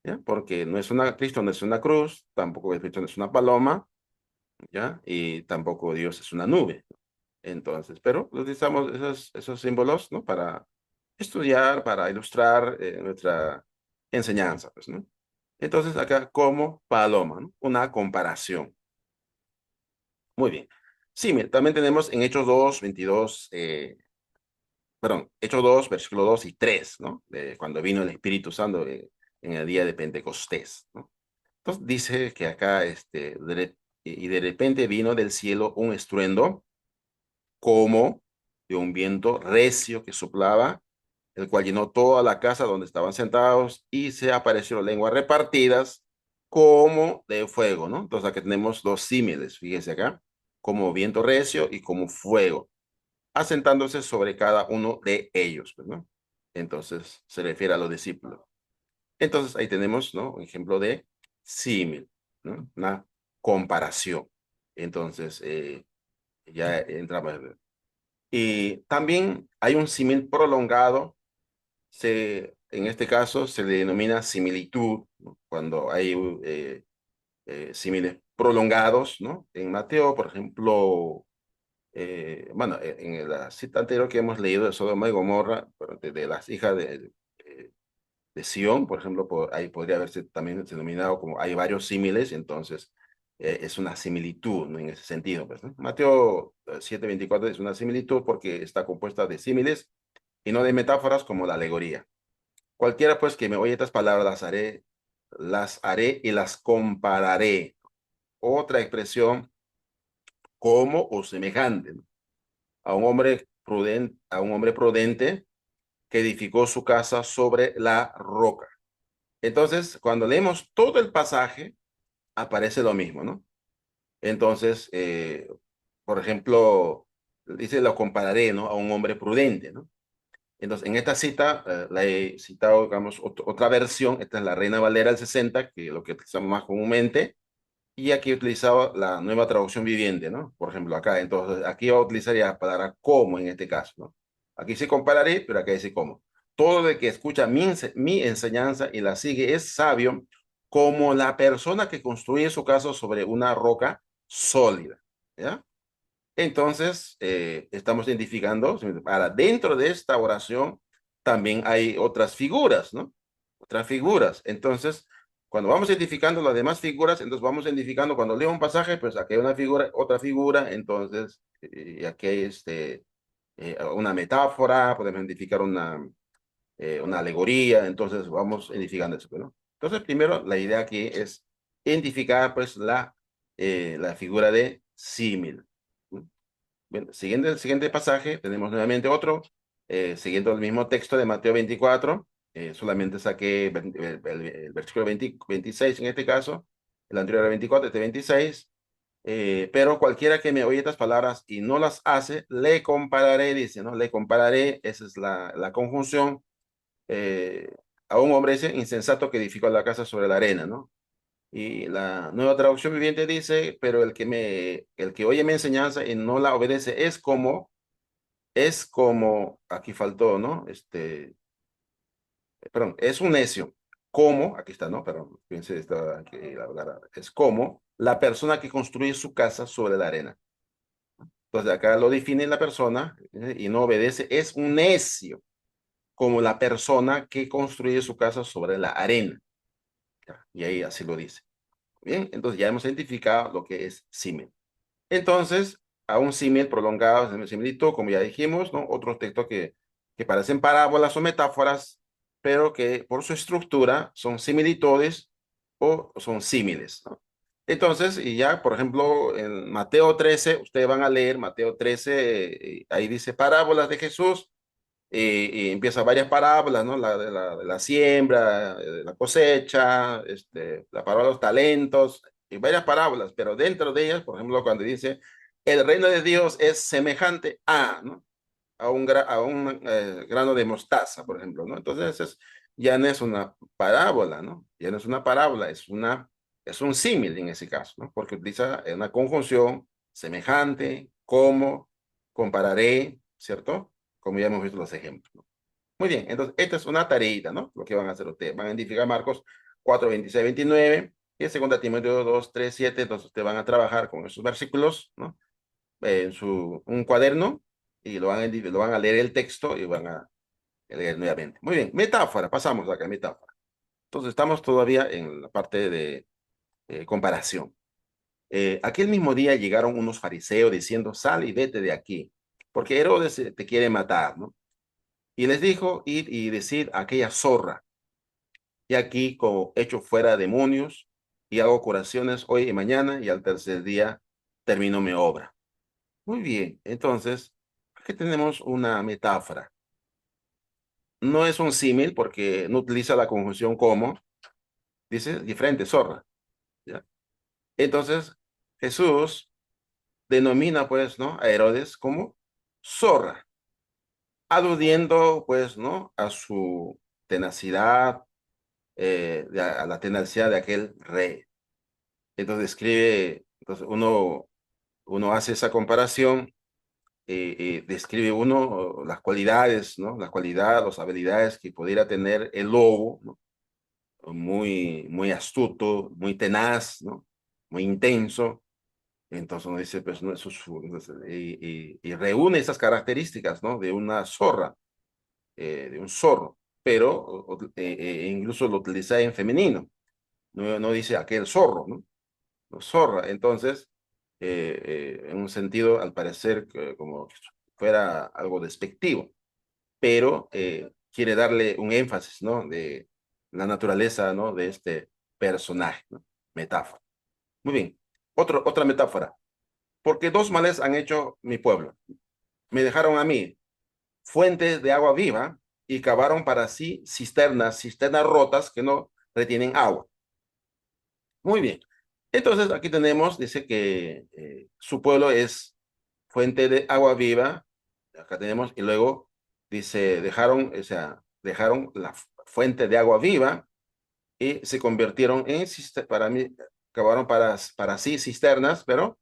¿ya? Porque no es Cristo no es una cruz, tampoco el Espíritu no es una paloma, ¿ya? Y tampoco Dios es una nube. Entonces, pero utilizamos esos símbolos, ¿no? Para estudiar, para ilustrar nuestra enseñanza, pues, ¿no? Entonces, acá como paloma, ¿no? Una comparación. Muy bien. Sí, mira, también tenemos en Hechos 2 22 perdón, Hechos 2 versículo 2 y 3, ¿no? Cuando vino el Espíritu Santo en el día de Pentecostés, ¿no? Entonces dice que acá, y de repente vino del cielo un estruendo como de un viento recio que soplaba, el cual llenó toda la casa donde estaban sentados y se aparecieron lenguas repartidas como de fuego, ¿no? Entonces aquí tenemos dos símiles, fíjense acá, como viento recio y como fuego, asentándose sobre cada uno de ellos, pues, ¿no? Entonces se refiere a los discípulos. Entonces ahí tenemos, ¿no? Un ejemplo de símil, ¿no? Una comparación. Entonces, ya entramos. Y también hay un símil prolongado, en este caso se le denomina similitud, ¿no? Cuando hay símiles prolongados, ¿no? En Mateo, por ejemplo, bueno, en la cita anterior que hemos leído de Sodoma y Gomorra, de las hijas de Sión, por ejemplo, ahí podría haberse también denominado como hay varios símiles, entonces es una similitud, ¿no? En ese sentido, pues, ¿no? Mateo 7:24 es una similitud porque está compuesta de símiles y no de metáforas como la alegoría. Cualquiera, pues, que me oye estas palabras, las haré y las compararé. Otra expresión como o semejante, ¿no? A un hombre prudente que edificó su casa sobre la roca. Entonces, cuando leemos todo el pasaje, aparece lo mismo, ¿no? Entonces, por ejemplo, dice, lo compararé, ¿no? A un hombre prudente, ¿no? Entonces, en esta cita, la he citado, digamos, otra versión, esta es la Reina Valera del 60, que es lo que utilizamos más comúnmente, y aquí he utilizado la nueva traducción viviente, ¿no? Por ejemplo, acá, entonces, aquí va a utilizar la palabra como en este caso, ¿no? Aquí sí compararé, pero acá dice como. Todo el que escucha mi enseñanza y la sigue es sabio, como la persona que construye su casa sobre una roca sólida, ¿ya? Entonces, estamos identificando, para dentro de esta oración también hay otras figuras, ¿no? Otras figuras. Entonces, cuando vamos identificando las demás figuras, entonces vamos identificando, cuando leo un pasaje, pues aquí hay una figura, otra figura, entonces aquí hay una metáfora, podemos identificar una alegoría, entonces vamos identificando eso, ¿no? Entonces, primero, la idea aquí es identificar, pues, la figura de símil. ¿No? Bien, siguiendo el siguiente pasaje, tenemos nuevamente otro, siguiendo el mismo texto de Mateo 24, solamente saqué el versículo 26 en este caso, el anterior era 24, este 26, pero cualquiera que me oye estas palabras y no las hace, le compararé, dice, ¿no? Le compararé, esa es la conjunción, eh, a un hombre ese insensato que edificó la casa sobre la arena, ¿no? Y la nueva traducción viviente dice, pero el que oye mi enseñanza y no la obedece es como, aquí faltó, ¿no? Perdón, es un necio. Como, aquí está, ¿no? Perdón, fíjense, es como la persona que construye su casa sobre la arena. Entonces acá lo define la persona y no obedece, es un necio, como la persona que construye su casa sobre la arena. Y ahí así lo dice. Bien, entonces ya hemos identificado lo que es símil. Entonces, a un símil prolongado, similitud, como ya dijimos, ¿no? Otros textos que parecen parábolas o metáforas, pero que por su estructura son similitudes o son símiles, ¿no? Entonces, y ya, por ejemplo, en Mateo 13, ustedes van a leer Mateo 13, ahí dice parábolas de Jesús, y empieza varias parábolas, ¿no? De la siembra, de la cosecha, la parábola de los talentos, y varias parábolas, pero dentro de ellas, por ejemplo, cuando dice, el reino de Dios es semejante a, ¿no? A un grano de mostaza, por ejemplo, ¿no? Entonces, ya no es una parábola, ¿no? Ya no es una parábola, es un símil en ese caso, ¿no? Porque utiliza una conjunción semejante, como, compararé, ¿cierto? Como ya hemos visto los ejemplos, ¿no? Muy bien, entonces esta es una tareita, ¿no? Lo que van a hacer ustedes. Van a identificar Marcos 4, 26, 29 y 2 Timoteo 2, 3, 7. Entonces ustedes van a trabajar con esos versículos, ¿no? un cuaderno y lo van a leer el texto y van a leer nuevamente. Muy bien, metáfora, pasamos acá, metáfora. Entonces estamos todavía en la parte de comparación. Aquel mismo día llegaron unos fariseos diciendo, sal y vete de aquí, porque Herodes te quiere matar, ¿no? Y les dijo, id y decid a aquella zorra, y aquí como hecho fuera demonios, y hago curaciones hoy y mañana, y al tercer día termino mi obra. Muy bien, entonces, aquí tenemos una metáfora. No es un símil porque no utiliza la conjunción como, dice diferente, zorra, ¿ya? Entonces, Jesús denomina, pues, ¿no? A Herodes como zorra, aludiendo, pues, ¿no? A su tenacidad, a la tenacidad de aquel rey. Entonces describe, entonces uno hace esa comparación y describe uno las cualidades, ¿no? Las cualidades, las habilidades que pudiera tener el lobo, ¿no? Muy astuto, muy tenaz, ¿no? Muy intenso. Entonces uno dice, pues, no, eso es, y reúne esas características, ¿no? De una zorra, de un zorro, pero incluso lo utiliza en femenino, no dice aquel zorro, ¿no? Zorra. Entonces, en un sentido, al parecer, como si fuera algo despectivo, pero quiere darle un énfasis, ¿no? De la naturaleza, ¿no? De este personaje, ¿no? Metáfora. Muy bien. Otra metáfora. Porque dos males han hecho mi pueblo. Me dejaron a mí fuentes de agua viva y cavaron para sí cisternas rotas que no retienen agua. Muy bien. Entonces aquí tenemos, dice que su pueblo es fuente de agua viva. Acá tenemos, y luego dice, dejaron, o sea, dejaron la fuente de agua viva y se convirtieron en, para mí, cavaron para sí cisternas, pero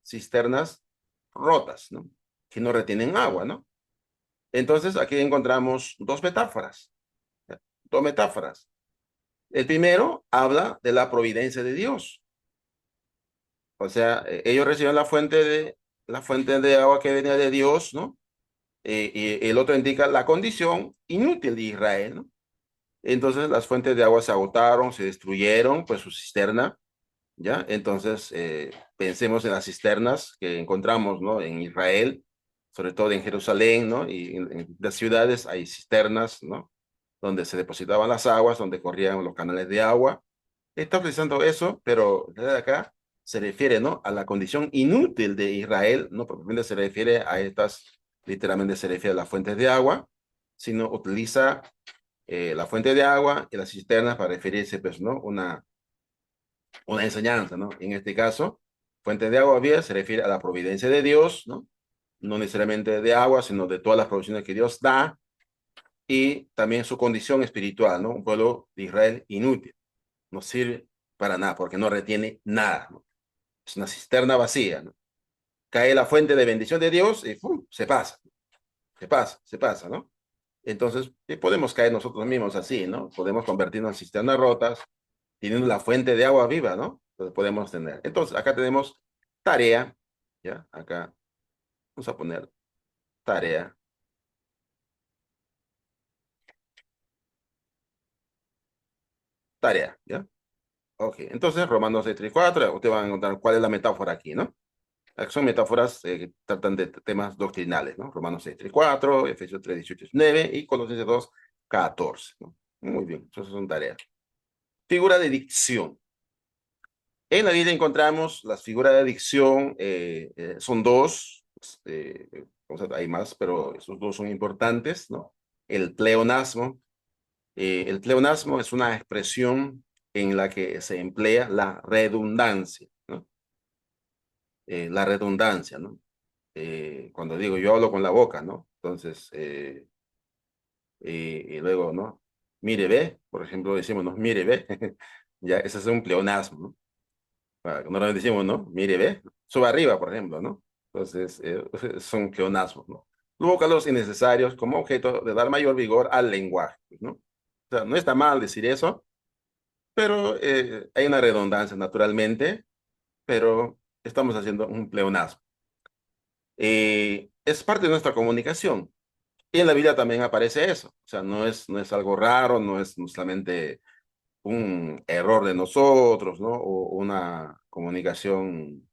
cisternas rotas, ¿no? Que no retienen agua, ¿no? Entonces aquí encontramos dos metáforas, ¿ya? Dos metáforas. El primero habla de la providencia de Dios. O sea, ellos reciben la fuente de agua que venía de Dios, ¿no? Y el otro indica la condición inútil de Israel, ¿no? Entonces las fuentes de agua se agotaron, se destruyeron, pues su cisterna, ¿ya? Entonces pensemos en las cisternas que encontramos, ¿no? En Israel, sobre todo en Jerusalén, ¿no? Y en las ciudades hay cisternas, ¿no? Donde se depositaban las aguas, donde corrían los canales de agua. Está utilizando eso, pero desde acá se refiere, ¿no? A la condición inútil de Israel, no propiamente se refiere a estas, literalmente se refiere a las fuentes de agua, sino utiliza la fuente de agua y las cisternas para referirse, pues, ¿no? Una enseñanza, ¿no? En este caso, fuente de agua viva se refiere a la providencia de Dios, ¿no? No necesariamente de agua, sino de todas las provisiones que Dios da, y también su condición espiritual, ¿no? Un pueblo de Israel inútil, no sirve para nada, porque no retiene nada, ¿no? Es una cisterna vacía, ¿no? Cae la fuente de bendición de Dios y ¡pum! Se pasa, ¿no? Entonces, podemos caer nosotros mismos así, ¿no? Podemos convertirnos en cisternas rotas, teniendo la fuente de agua viva, ¿no? Entonces podemos tener. Entonces, acá tenemos tarea, ¿ya? Acá vamos a poner tarea, tarea, ¿ya? Ok, entonces Romanos 6, 3, 4, ustedes van a encontrar cuál es la metáfora aquí, ¿no? Son metáforas que tratan de temas doctrinales, ¿no? Romanos 6, 3, 4, Efesios 3, 18, 9 y Colosenses 2, 14, ¿no? Muy bien, esas son tareas. Figura de dicción. En la Biblia encontramos las figuras de dicción, son dos, hay más, pero esos dos son importantes, ¿no? El pleonasmo. El pleonasmo es una expresión en la que se emplea la redundancia, ¿no? La redundancia, ¿no? Cuando digo yo hablo con la boca, ¿no? Entonces, y luego, ¿no? Mire, ve, por ejemplo, decimos, ¿no? Mire, ve, ya, ese es un pleonasmo, ¿no? Normalmente decimos, ¿no? Mire, ve, suba arriba, por ejemplo, ¿no? Entonces, son pleonasmos, ¿no? Luego, los innecesarios como objeto de dar mayor vigor al lenguaje, ¿no? O sea, no está mal decir eso, pero hay una redundancia naturalmente, pero estamos haciendo un pleonasmo. Es parte de nuestra comunicación. Y en la Biblia también aparece eso. O sea, no es algo raro, no es solamente un error de nosotros, ¿no? O una comunicación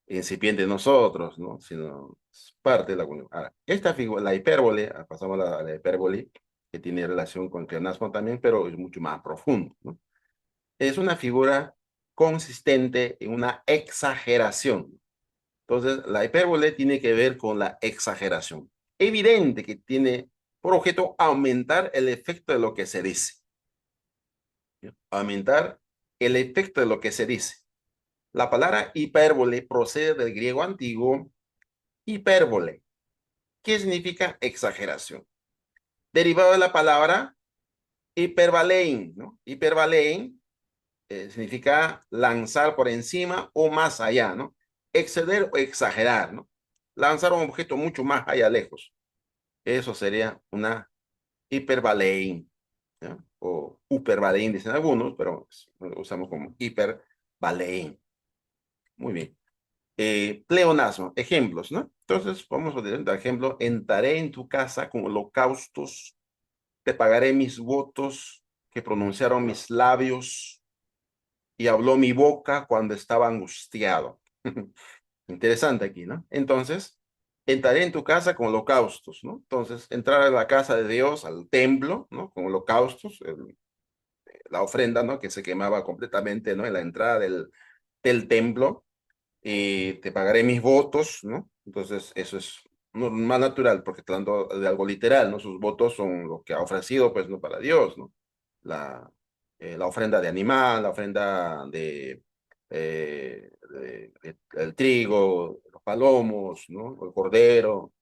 incipiente de nosotros, ¿no? Sino es parte de la comunicación. Ahora, esta figura, la hipérbole, pasamos a la hipérbole, que tiene relación con el pleonasmo también, pero es mucho más profundo, ¿no? Es una figura consistente en una exageración. Entonces, la hipérbole tiene que ver con la exageración. Evidente que tiene por objeto aumentar el efecto de lo que se dice. ¿Sí? Aumentar el efecto de lo que se dice. La palabra hipérbole procede del griego antiguo hipérbole, que significa exageración. Derivado de la palabra hiperbalein, ¿no? Hiperbalein significa lanzar por encima o más allá, ¿no? Exceder o exagerar, ¿no? Lanzar un objeto mucho más allá lejos. Eso sería una hiperbalein, ¿no? O hiperbalein, dicen algunos, pero lo usamos como hiperbalein. Muy bien. Pleonasmo, ejemplos, ¿no? Entonces, vamos a ver, por ejemplo, entraré en tu casa con holocaustos, te pagaré mis votos que pronunciaron mis labios y habló mi boca cuando estaba angustiado. Interesante aquí, ¿no? Entonces, entraré en tu casa con holocaustos, ¿no? Entonces, entrar a la casa de Dios, al templo, ¿no? Con holocaustos, la ofrenda, ¿no? Que se quemaba completamente, ¿no? En la entrada del templo, y te pagaré mis votos, ¿no? Entonces, eso es más natural, porque hablando de algo literal, ¿no? Sus votos son lo que ha ofrecido, pues, ¿no? Para Dios, ¿no? La, la ofrenda de animal, la ofrenda el trigo, los palomos, ¿no? El cordero,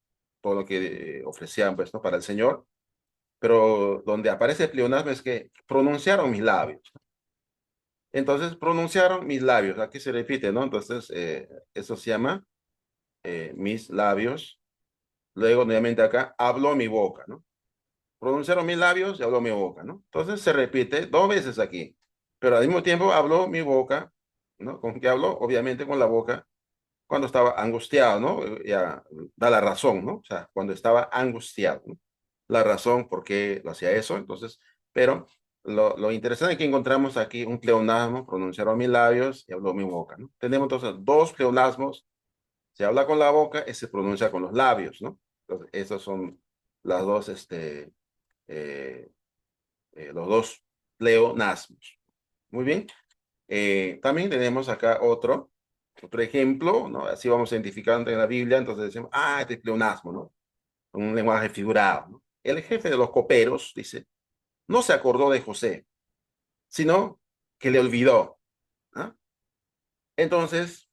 todo lo que ofrecían, pues, ¿no? Para el Señor. Pero donde aparece el pleonasmo es que pronunciaron mis labios. Entonces, pronunciaron mis labios. Aquí se repite, ¿no? Entonces, eso se llama mis labios. Luego, nuevamente acá, habló mi boca, ¿no? Pronunciaron mis labios y habló mi boca, ¿no? Entonces, se repite dos veces aquí. Pero al mismo tiempo habló mi boca, ¿no? ¿Con qué habló? Obviamente con la boca, cuando estaba angustiado, ¿no? Ya da la razón, ¿no? O sea, cuando estaba angustiado, ¿no? La razón por qué lo hacía eso, entonces, pero lo interesante es que encontramos aquí un pleonasmo, pronunciaron mis labios y habló mi boca, ¿no? Tenemos entonces dos pleonasmos, se habla con la boca y se pronuncia con los labios, ¿no? Entonces, esos son las dos, eh, los dos pleonasmos. Muy bien. También tenemos acá otro ejemplo, ¿no? Así vamos identificando en la Biblia, entonces decimos, este es pleonasmo, ¿no? Un lenguaje figurado, ¿no? El jefe de los coperos, dice, no se acordó de José, sino que le olvidó, ¿no? Entonces,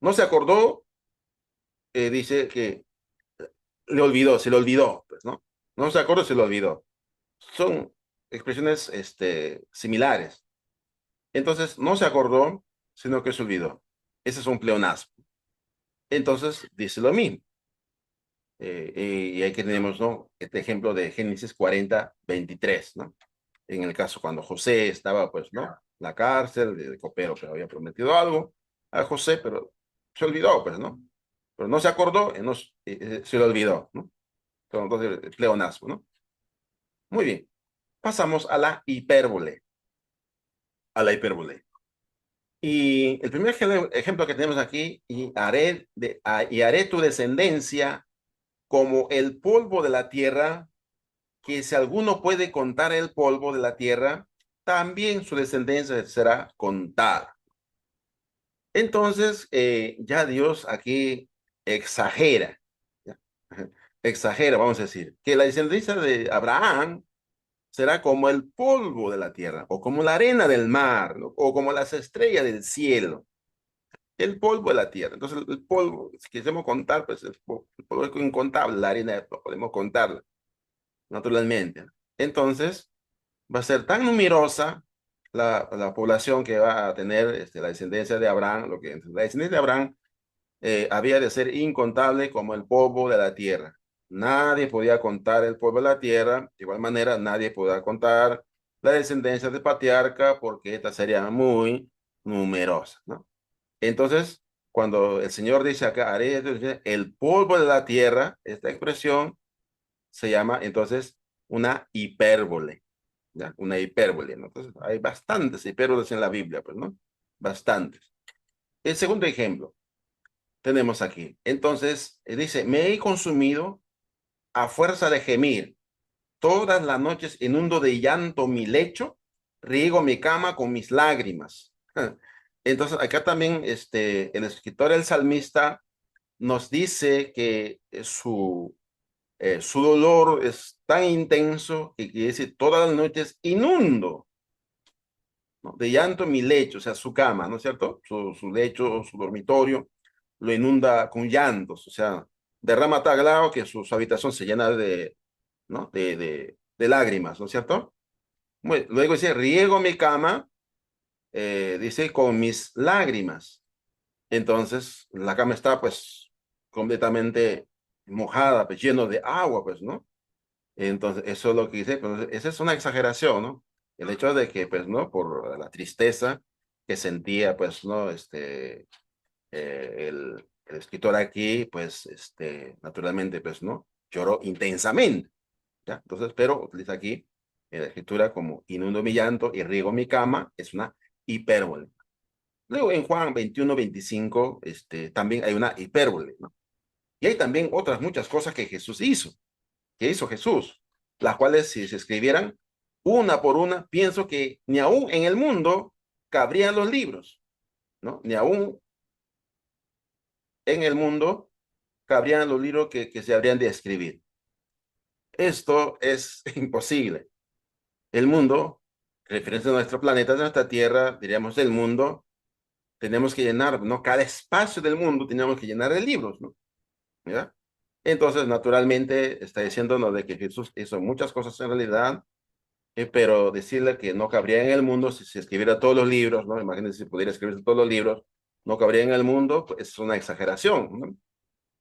no se acordó, dice que le olvidó, se le olvidó, pues, ¿no? No se acordó, se le olvidó. Son expresiones, similares. Entonces, no se acordó, sino que se olvidó. Ese es un pleonasmo. Entonces, dice lo mismo. Y aquí tenemos, ¿no? Este ejemplo de Génesis 40:23, ¿no? En el caso cuando José estaba, pues, ¿no? En la cárcel, de copero, pero había prometido algo a José, pero se olvidó, pues, ¿no? Pero no se acordó, no, se le olvidó, ¿no? Entonces, pleonasmo, ¿no? Muy bien. Pasamos a la hipérbole. A la hipérbole. Y el primer ejemplo que tenemos aquí, y haré tu descendencia como el polvo de la tierra, que si alguno puede contar el polvo de la tierra, también su descendencia será contada. Entonces, ya Dios aquí exagera, ¿ya? Exagera, vamos a decir, que la descendencia de Abraham será como el polvo de la tierra, o como la arena del mar, ¿no? O como las estrellas del cielo, el polvo de la tierra. Entonces, el polvo, si queremos contar, pues el polvo es incontable, la arena no podemos contarla, naturalmente, ¿no? Entonces, va a ser tan numerosa la población que va a tener la descendencia de Abraham, la descendencia de Abraham había de ser incontable como el polvo de la tierra. Nadie podía contar el polvo de la tierra, de igual manera nadie podía contar la descendencia del patriarca porque esta sería muy numerosa, ¿no? Entonces, cuando el Señor dice acá, haré el polvo de la tierra, esta expresión se llama entonces una hipérbole, ¿ya? Una hipérbole, ¿no? Entonces, hay bastantes hipérboles en la Biblia, pues, ¿no? Bastantes. El segundo ejemplo tenemos aquí. Entonces, dice, me he consumido a fuerza de gemir. Todas las noches inundo de llanto mi lecho, riego mi cama con mis lágrimas. Entonces, acá también el escritor, el salmista, nos dice que su dolor es tan intenso que quiere decir todas las noches inundo, ¿no? De llanto mi lecho, o sea, su cama, ¿no es cierto? Su lecho, su dormitorio, lo inunda con llantos, o sea, derrama tal grado que su habitación se llena de, ¿no? De lágrimas, ¿no es cierto? Luego dice, riego mi cama, dice, con mis lágrimas. Entonces, la cama está, pues, completamente mojada, pues, lleno de agua, pues, ¿no? Entonces, eso es lo que dice, pues, esa es una exageración, ¿no? El hecho de que, pues, ¿no? Por la tristeza que sentía, pues, ¿no? El escritor aquí, pues, naturalmente, pues, ¿no? Lloró intensamente, ¿ya? Entonces, pero utiliza aquí en la escritura como inundo mi llanto y riego mi cama, es una hipérbole. Luego en Juan 21-25, también hay una hipérbole, ¿no? Y hay también otras muchas cosas que hizo Jesús, las cuales si se escribieran una por una, pienso que ni aún en el mundo cabrían los libros, ¿no? Ni aún en el mundo cabrían los libros que se habrían de escribir. Esto es imposible. El mundo, referencia a nuestro planeta, de nuestra Tierra, diríamos el mundo, tenemos que llenar, ¿no? Cada espacio del mundo tenemos que llenar de libros, ¿no? ¿Ya? Entonces, naturalmente, está diciéndonos de que Jesús hizo muchas cosas en realidad, pero decirle que no cabría en el mundo si se escribiera todos los libros, ¿no? Imagínense si pudiera escribirse todos los libros, no cabría en el mundo, pues es una exageración, ¿no?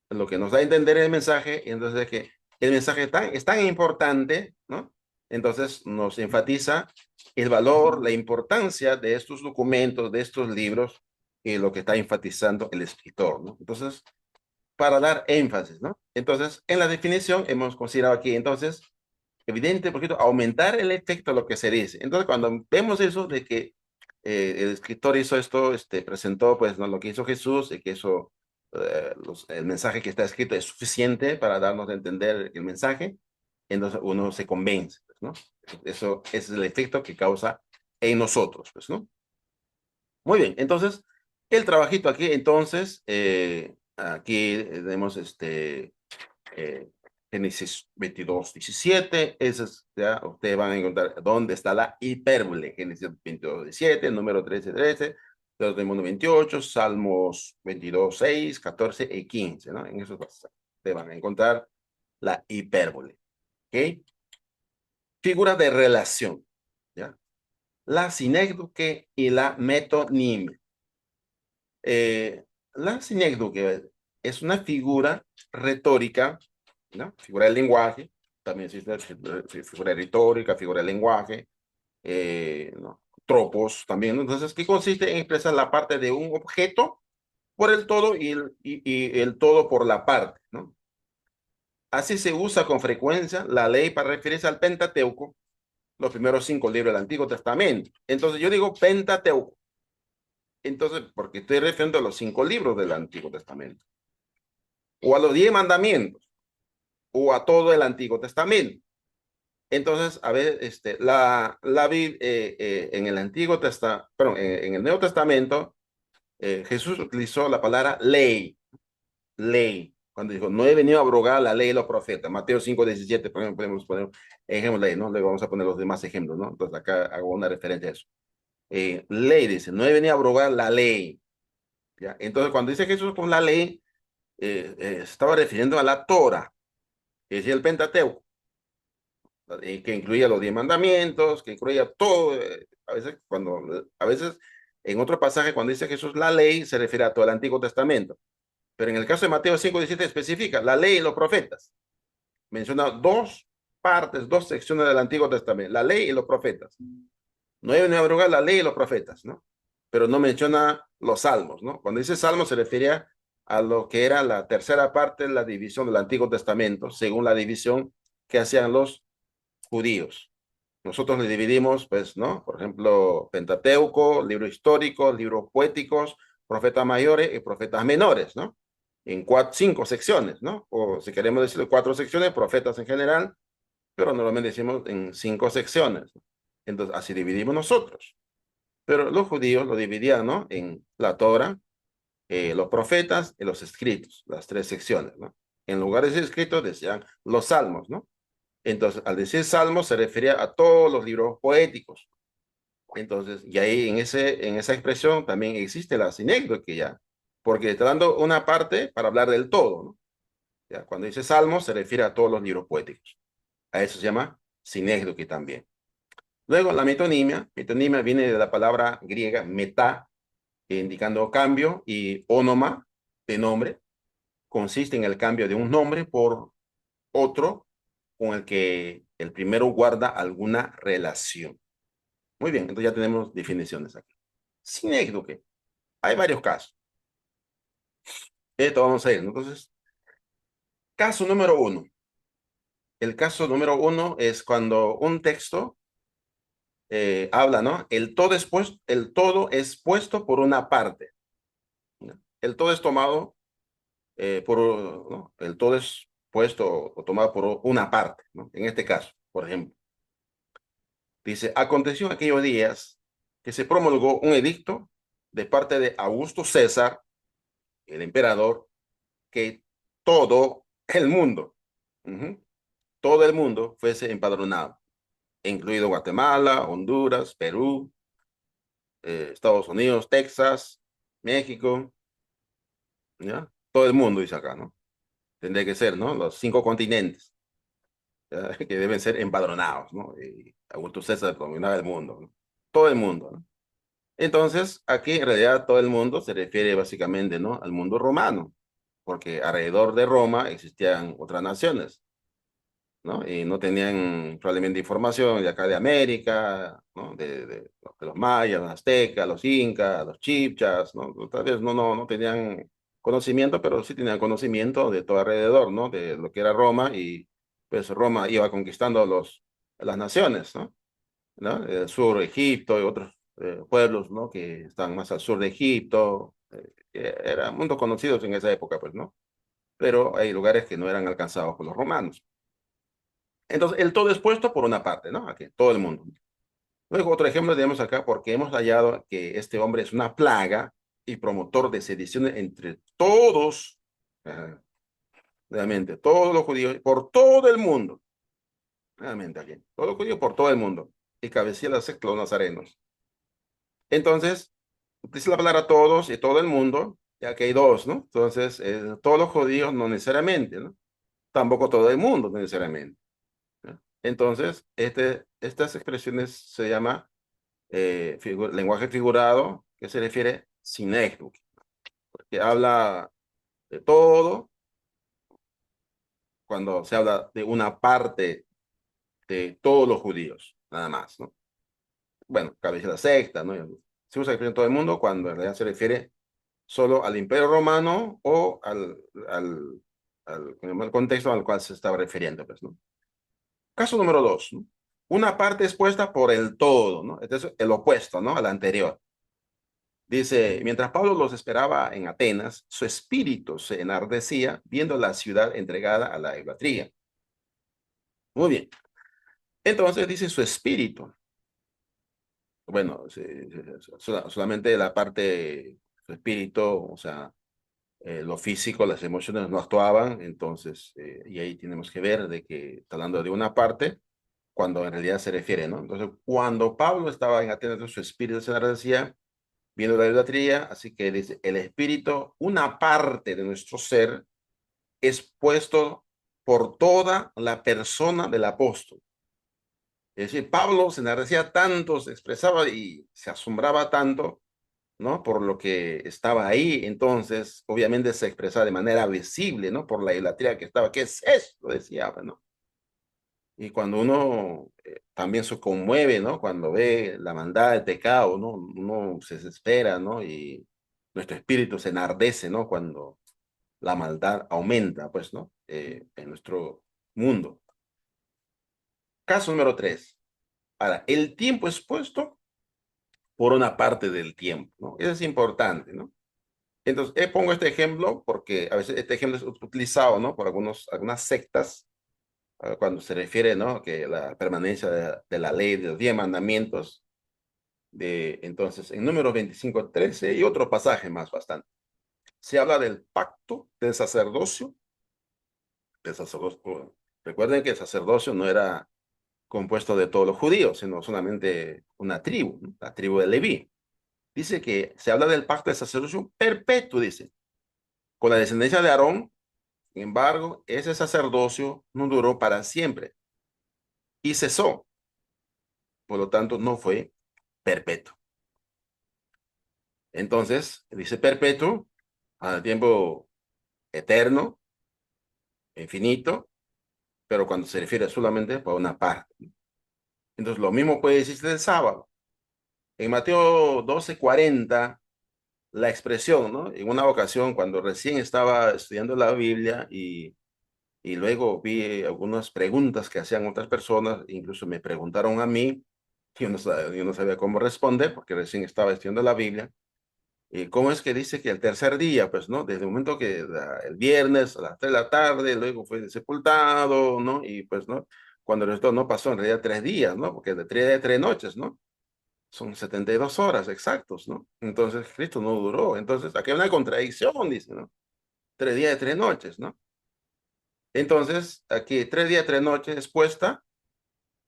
Lo que nos da a entender el mensaje, y entonces es que el mensaje es tan importante, ¿no? Entonces nos enfatiza el valor, la importancia de estos documentos, de estos libros, y lo que está enfatizando el escritor, ¿no? Entonces, para dar énfasis, ¿no? Entonces, en la definición hemos considerado aquí, entonces, evidente, porque aumentar el efecto de lo que se dice. Entonces, cuando vemos eso de que el escritor hizo esto, presentó pues ¿no? Lo que hizo Jesús y que eso, el mensaje que está escrito es suficiente para darnos a entender el mensaje, entonces uno se convence, pues, ¿no? Eso es el efecto que causa en nosotros, pues, ¿no? Muy bien, entonces, el trabajito aquí, entonces, aquí tenemos eh, Génesis 22:17, ya ustedes van a encontrar dónde está la hipérbole. Génesis 22:17, número 13:13, Deuteronomio del mundo 28, Salmos 22:6, 14 y 15, ¿no? En esos pasajes ustedes van a encontrar la hipérbole, ¿ok? Figuras de relación, ¿ya? La sinécdoque y la metonimia. La sinécdoque es una figura retórica, ¿no? Figura del lenguaje, también existe figura retórica, figura del lenguaje, ¿no? Tropos también, ¿no? Entonces, ¿qué consiste en expresar la parte de un objeto por el todo y el todo por la parte, ¿no? Así se usa con frecuencia la ley para referirse al Pentateuco, los primeros 5 libros del Antiguo Testamento. Entonces, yo digo Pentateuco, entonces, porque estoy refiriendo a los 5 libros del Antiguo Testamento, o a los 10 mandamientos, o a todo el Antiguo Testamento. Entonces, a ver, en el Antiguo Testamento, perdón, en el Nuevo Testamento, Jesús utilizó la palabra ley, ley, cuando dijo, no he venido a abrogar la ley de los profetas. Mateo 5:17, por ejemplo, podemos poner ejemplos de ley, ¿no? Luego vamos a poner los demás ejemplos, ¿no? Entonces, acá hago una referencia a eso. Ley, dice, no he venido a abrogar la ley, ¿ya? Entonces, cuando dice Jesús con la ley, estaba refiriendo a la Torah, que es el Pentateuco, que incluía los 10 mandamientos, que incluía todo. A veces, en otro pasaje, cuando dice Jesús la ley, se refiere a todo el Antiguo Testamento. Pero en el caso de Mateo 5:17 especifica la ley y los profetas. Menciona 2 partes, 2 secciones del Antiguo Testamento, la ley y los profetas. No hay una abrogar la ley y los profetas, ¿no? pero no menciona los salmos, ¿no? Cuando dice salmos se refería a lo que era la tercera parte de la división del Antiguo Testamento, según la división que hacían los judíos. Nosotros le dividimos, pues, ¿no? Por ejemplo, Pentateuco, libros históricos, libros poéticos, profetas mayores y profetas menores, ¿no? En cinco secciones, ¿no? O si queremos decirlo, cuatro secciones, profetas en general, pero normalmente decimos en cinco secciones, ¿no? Entonces, así dividimos nosotros. Pero los judíos lo dividían, ¿no? En la Torah, los profetas y los escritos, las tres secciones, ¿no? En lugar de decir escritos decían los salmos, ¿no? Entonces, al decir salmos se refería a todos los libros poéticos. Entonces, y ahí en esa expresión también existe la sinécdoque ya, porque está dando una parte para hablar del todo, ¿no? Ya, cuando dice salmos se refiere a todos los libros poéticos. A eso se llama sinécdoque también. Luego, la metonimia. Metonimia viene de la palabra griega metá, indicando cambio, y onoma, de nombre. Consiste en el cambio de un nombre por otro con el que el primero guarda alguna relación. Muy bien, entonces ya tenemos definiciones aquí. Sinécdoque. Hay varios casos. Esto vamos a ir, ¿no? Entonces, caso número uno. El caso número uno es cuando un texto habla, ¿no? El todo es puesto por una parte, ¿no? El todo es tomado ¿no? El todo es puesto o tomado por una parte, ¿no? En este caso, por ejemplo, dice, aconteció en aquellos días que se promulgó un edicto de parte de Augusto César, el emperador, que todo el mundo, todo el mundo fuese empadronado, incluido Guatemala, Honduras, Perú, Estados Unidos, Texas, México, ¿ya? Todo el mundo dice acá, ¿no? Tendría que ser, ¿no? Los cinco continentes, ¿ya? Que deben ser empadronados, ¿no? Y Augusto César dominaba el mundo, ¿no? Todo el mundo, ¿no? Entonces, aquí en realidad todo el mundo se refiere básicamente, ¿no? Al mundo romano, porque alrededor de Roma existían otras naciones, ¿no? Y no tenían probablemente información de acá de América, ¿no? De los mayas, los aztecas, los incas, los chipchas, ¿no? Tal vez no tenían conocimiento, pero sí tenían conocimiento de todo alrededor, ¿no? De lo que era Roma y pues Roma iba conquistando las naciones, ¿no? ¿No? El sur, Egipto y otros pueblos, ¿no? Que están más al sur de Egipto, que eran mundos conocidos en esa época, pues, ¿no? Pero hay lugares que no eran alcanzados por los romanos. Entonces, el todo es puesto por una parte, ¿no? Aquí, todo el mundo. Luego, otro ejemplo tenemos acá, porque hemos hallado que este hombre es una plaga y promotor de sediciones entre todos, uh, realmente, todos los judíos, por todo el mundo. Realmente aquí, todos los judíos por todo el mundo. Y cabecilla la secta los nazarenos. Entonces, utiliza la palabra todos y todo el mundo, ya que hay dos, ¿no? Entonces, todos los judíos no necesariamente, ¿no? Tampoco todo el mundo no necesariamente. ¿No? Entonces, estas expresiones se llama lenguaje figurado, que se refiere sinécdoque, que habla de todo cuando se habla de una parte de todos los judíos, nada más, ¿no? Bueno, cabeza de la secta, ¿no? Se usa expresión todo el mundo cuando en realidad se refiere solo al Imperio Romano o al contexto al cual se estaba refiriendo, pues, ¿no? Caso número dos, ¿no? Una parte expuesta por el todo, ¿no? Este es el opuesto, ¿no? Al anterior. Dice, mientras Pablo los esperaba en Atenas, su espíritu se enardecía viendo la ciudad entregada a la idolatría. Muy bien. Entonces dice su espíritu. Bueno, solamente la parte, su espíritu, o sea, lo físico, las emociones no actuaban, entonces, y ahí tenemos que ver de que está hablando de una parte, cuando en realidad se refiere, ¿no? Entonces, cuando Pablo estaba en Atenas, su espíritu se enardecía viendo la idolatría, así que dice, el espíritu, una parte de nuestro ser, es puesto por toda la persona del apóstol. Es decir, Pablo se enardecía tanto, se expresaba y se asombraba tanto, ¿no? Por lo que estaba ahí, entonces, obviamente se expresaba de manera visible, ¿no? Por la idolatría que estaba. ¿Qué es esto? Decía, ¿no? Y cuando uno también se conmueve, ¿no? Cuando ve la maldad, el pecado, ¿no? Uno se desespera, ¿no? Y nuestro espíritu se enardece, ¿no? Cuando la maldad aumenta, pues, ¿no? En nuestro mundo. Caso número 3. Ahora, el tiempo es puesto por una parte del tiempo, ¿no? Eso es importante, ¿no? Entonces, pongo este ejemplo porque a veces este ejemplo es utilizado, ¿no? Por algunas sectas, cuando se refiere, ¿no? Que la permanencia de la ley, de los 10 mandamientos, entonces, en Números 25:13 y otro pasaje más bastante, se habla del pacto del sacerdocio. Recuerden que el sacerdocio no era compuesto de todos los judíos, sino solamente una tribu, ¿no? La tribu de Leví. Dice que se habla del pacto del sacerdocio perpetuo, dice, con la descendencia de Aarón. Sin embargo, ese sacerdocio no duró para siempre y cesó, por lo tanto, no fue perpetuo. Entonces, dice perpetuo al tiempo eterno, infinito, pero cuando se refiere solamente por una parte. Entonces, lo mismo puede decirse del sábado. En Mateo 12:40, la expresión, ¿no? En una ocasión, cuando recién estaba estudiando la Biblia y luego vi algunas preguntas que hacían otras personas, incluso me preguntaron a mí, yo no sabía cómo responder porque recién estaba estudiando la Biblia. ¿Y cómo es que dice que el tercer día, pues, ¿no? Desde el momento que el viernes a las 3 de la tarde, luego fue sepultado, ¿no? Y pues, ¿no? Cuando esto no pasó en realidad 3 días, ¿no? Porque de 3 noches, ¿no? Son 72 horas exactos, ¿no? Entonces Cristo no duró. Entonces aquí hay una contradicción, dice, ¿no? 3 días y 3 noches, ¿no? Entonces aquí 3 días y 3 noches expuesta,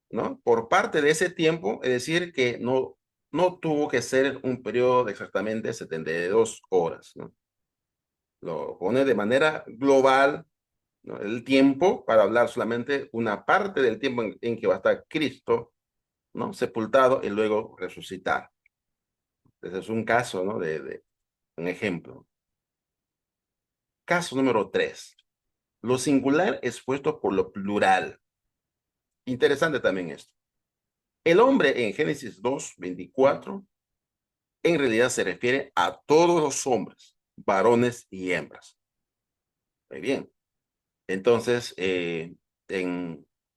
¿no? Por parte de ese tiempo, es decir, que no tuvo que ser un periodo de exactamente 72 horas, ¿no? Lo pone de manera global, ¿no? El tiempo para hablar solamente una parte del tiempo en que va a estar Cristo, ¿no? Sepultado y luego resucitar. Ese es un caso, ¿no? De un ejemplo. Caso número 3. Lo singular expuesto por lo plural. Interesante también esto. El hombre en Génesis 2:24 en realidad se refiere a todos los hombres, varones y hembras. Muy bien. Entonces,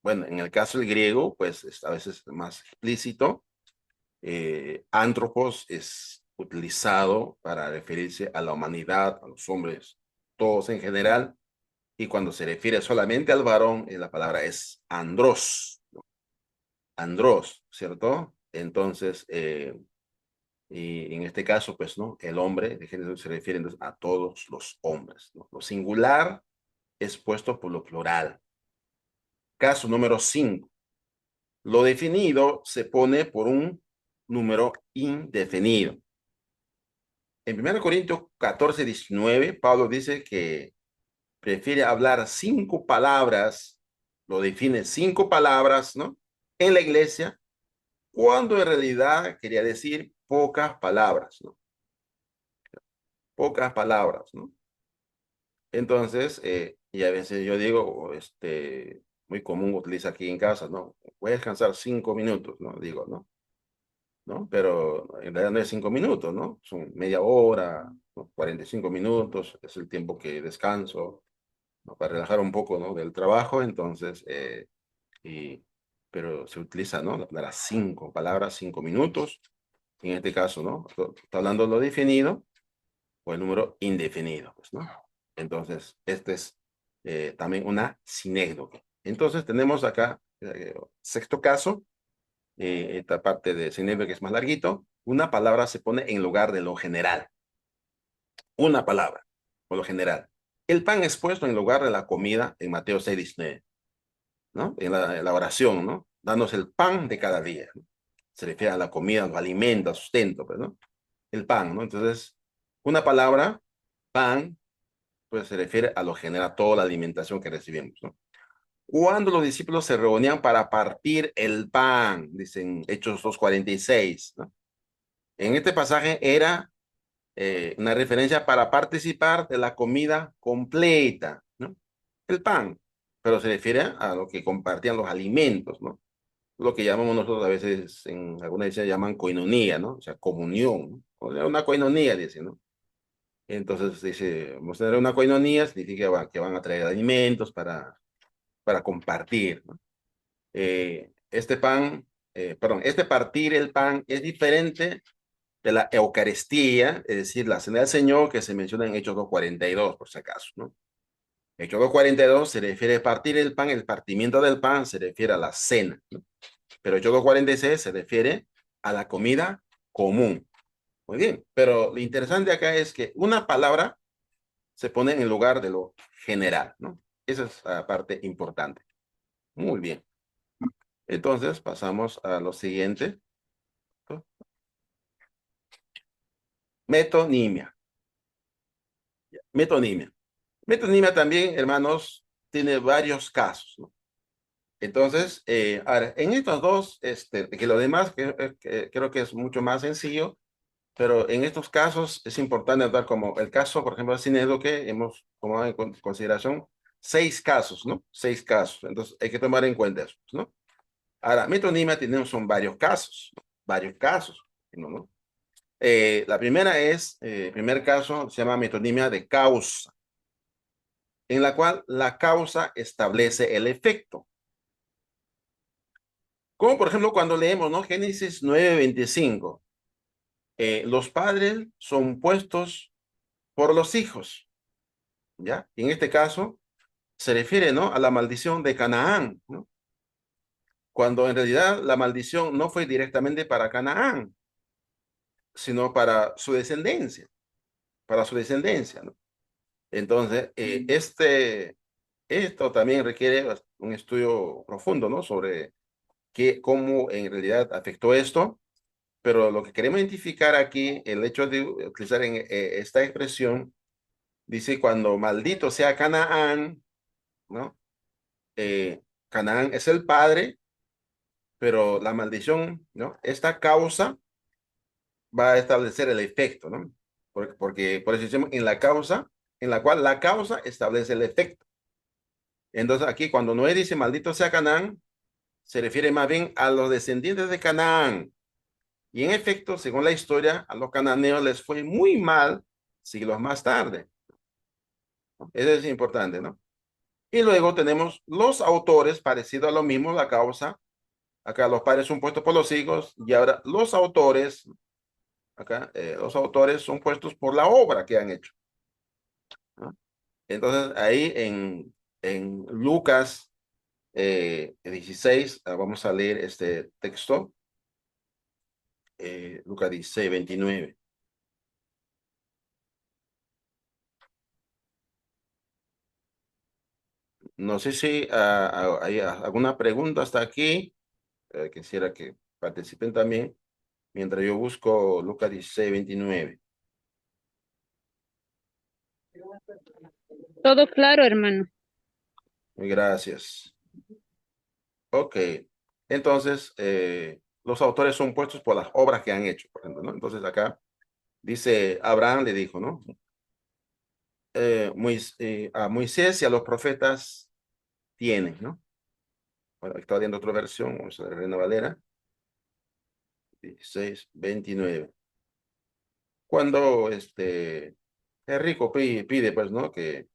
bueno, en el caso del griego, pues es a veces más explícito. Antropos es utilizado para referirse a la humanidad, a los hombres, todos en general. Y cuando se refiere solamente al varón, la palabra es andros, ¿no? Andros, ¿cierto? Entonces, y en este caso, pues, ¿no? El hombre de género se refiere entonces a todos los hombres, ¿no? Lo singular es puesto por lo plural. Caso número 5. Lo definido se pone por un número indefinido. En 1 Corintios 14:19, Pablo dice que prefiere hablar 5 palabras, lo define 5 palabras, ¿no? En la iglesia, cuando en realidad quería decir pocas palabras, ¿no? Pocas palabras, ¿no? Entonces, y a veces yo digo, muy común utiliza aquí en casa, ¿no? Voy a descansar 5 minutos, ¿no? Digo, ¿no? ¿No? Pero en realidad no es 5 minutos, ¿no? Son media hora, ¿no? 45 minutos, es el tiempo que descanso, ¿no? Para relajar un poco, ¿no? Del trabajo, entonces, y, pero se utiliza, ¿no? La palabra 5 palabras, 5 minutos, en este caso, ¿no? Está hablando de lo definido o el número indefinido, pues, ¿no? Entonces, este es también una sinécdoque. Entonces, tenemos acá, sexto caso, esta parte de sinécdoque que es más larguito, una palabra se pone en lugar de lo general. Una palabra, por lo general. El pan es puesto en lugar de la comida en Mateo 6:19, ¿no? En la oración, ¿no? Danos el pan de cada día, ¿no? Se refiere a la comida, los alimentos, sustento, pues, ¿no? El pan, ¿no? Entonces, una palabra, pan, pues se refiere a lo general, toda la alimentación que recibimos, ¿no? Cuando los discípulos se reunían para partir el pan, dicen Hechos 2:46, ¿no? En este pasaje era una referencia para participar de la comida completa, ¿no? El pan. pero se refiere a lo que compartían los alimentos, ¿no? Lo que llamamos nosotros a veces, en algunas ediciones llaman coinonía, ¿no? O sea, comunión, ¿no? O sea, una coinonía, dice, ¿no? Entonces dice, vamos a tener una coinonía, significa que van a traer alimentos para compartir, ¿no? Este pan, perdón, este partir el pan es diferente de la Eucaristía, es decir, la cena del Señor que se menciona en Hechos 2:42, por si acaso, ¿no? Hechos 2:42 se refiere a partir el pan, el partimiento del pan se refiere a la cena, ¿no? Pero Hechos 2:46 se refiere a la comida común. Muy bien, pero lo interesante acá es que una palabra se pone en lugar de lo general, ¿no? Esa es la parte importante. Muy bien. Entonces pasamos a lo siguiente. ¿No? Metonimia. Metonimia. Metonimia también, hermanos, tiene varios casos, ¿no? Entonces, ahora, en estos dos, que lo demás que creo que es mucho más sencillo, pero en estos casos es importante notar como el caso, por ejemplo, de Sinedo, que hemos tomado en consideración 6 casos, ¿no? 6 casos. Entonces, hay que tomar en cuenta eso, ¿no? Ahora, metonimia tenemos son varios casos, ¿no? Varios casos, ¿no? La primera es, primer caso se llama metonimia de causa, en la cual la causa establece el efecto. Como por ejemplo cuando leemos, ¿no? Génesis 9:25, los padres son puestos por los hijos, ¿ya? Y en este caso se refiere, ¿no? A la maldición de Canaán, ¿no? Cuando en realidad la maldición no fue directamente para Canaán, sino para su descendencia, ¿no? Entonces, esto también requiere un estudio profundo, ¿no? Sobre cómo en realidad afectó esto, pero lo que queremos identificar aquí, el hecho de utilizar esta expresión, dice cuando maldito sea Canaán, ¿no? Canaán es el padre, pero la maldición, ¿no? Esta causa va a establecer el efecto, ¿no? Porque por eso decimos en la causa, en la cual la causa establece el efecto. Entonces aquí cuando Noé dice maldito sea Canaán, se refiere más bien a los descendientes de Canaán. Y en efecto, según la historia, a los cananeos les fue muy mal siglos más tarde. ¿No? Eso es importante, ¿no? Y luego tenemos los autores, parecido a lo mismo, la causa. Acá los padres son puestos por los hijos y ahora los autores, acá los autores son puestos por la obra que han hecho, ¿no? Entonces ahí en Lucas 16, vamos a leer este texto, Lucas 16:29. No sé si hay alguna pregunta hasta aquí. Quisiera que participen también mientras yo busco Lucas 16:29. Todo claro, hermano. Muy gracias. Ok. Entonces, los autores son puestos por las obras que han hecho, por ejemplo, ¿no? Entonces acá dice, Abraham le dijo, ¿no? A Moisés y a los profetas tienen, ¿no? Bueno, está viendo otra versión, vamos a ver, Reina Valera, 16:29. Cuando Enrico pide, pues, ¿no? Que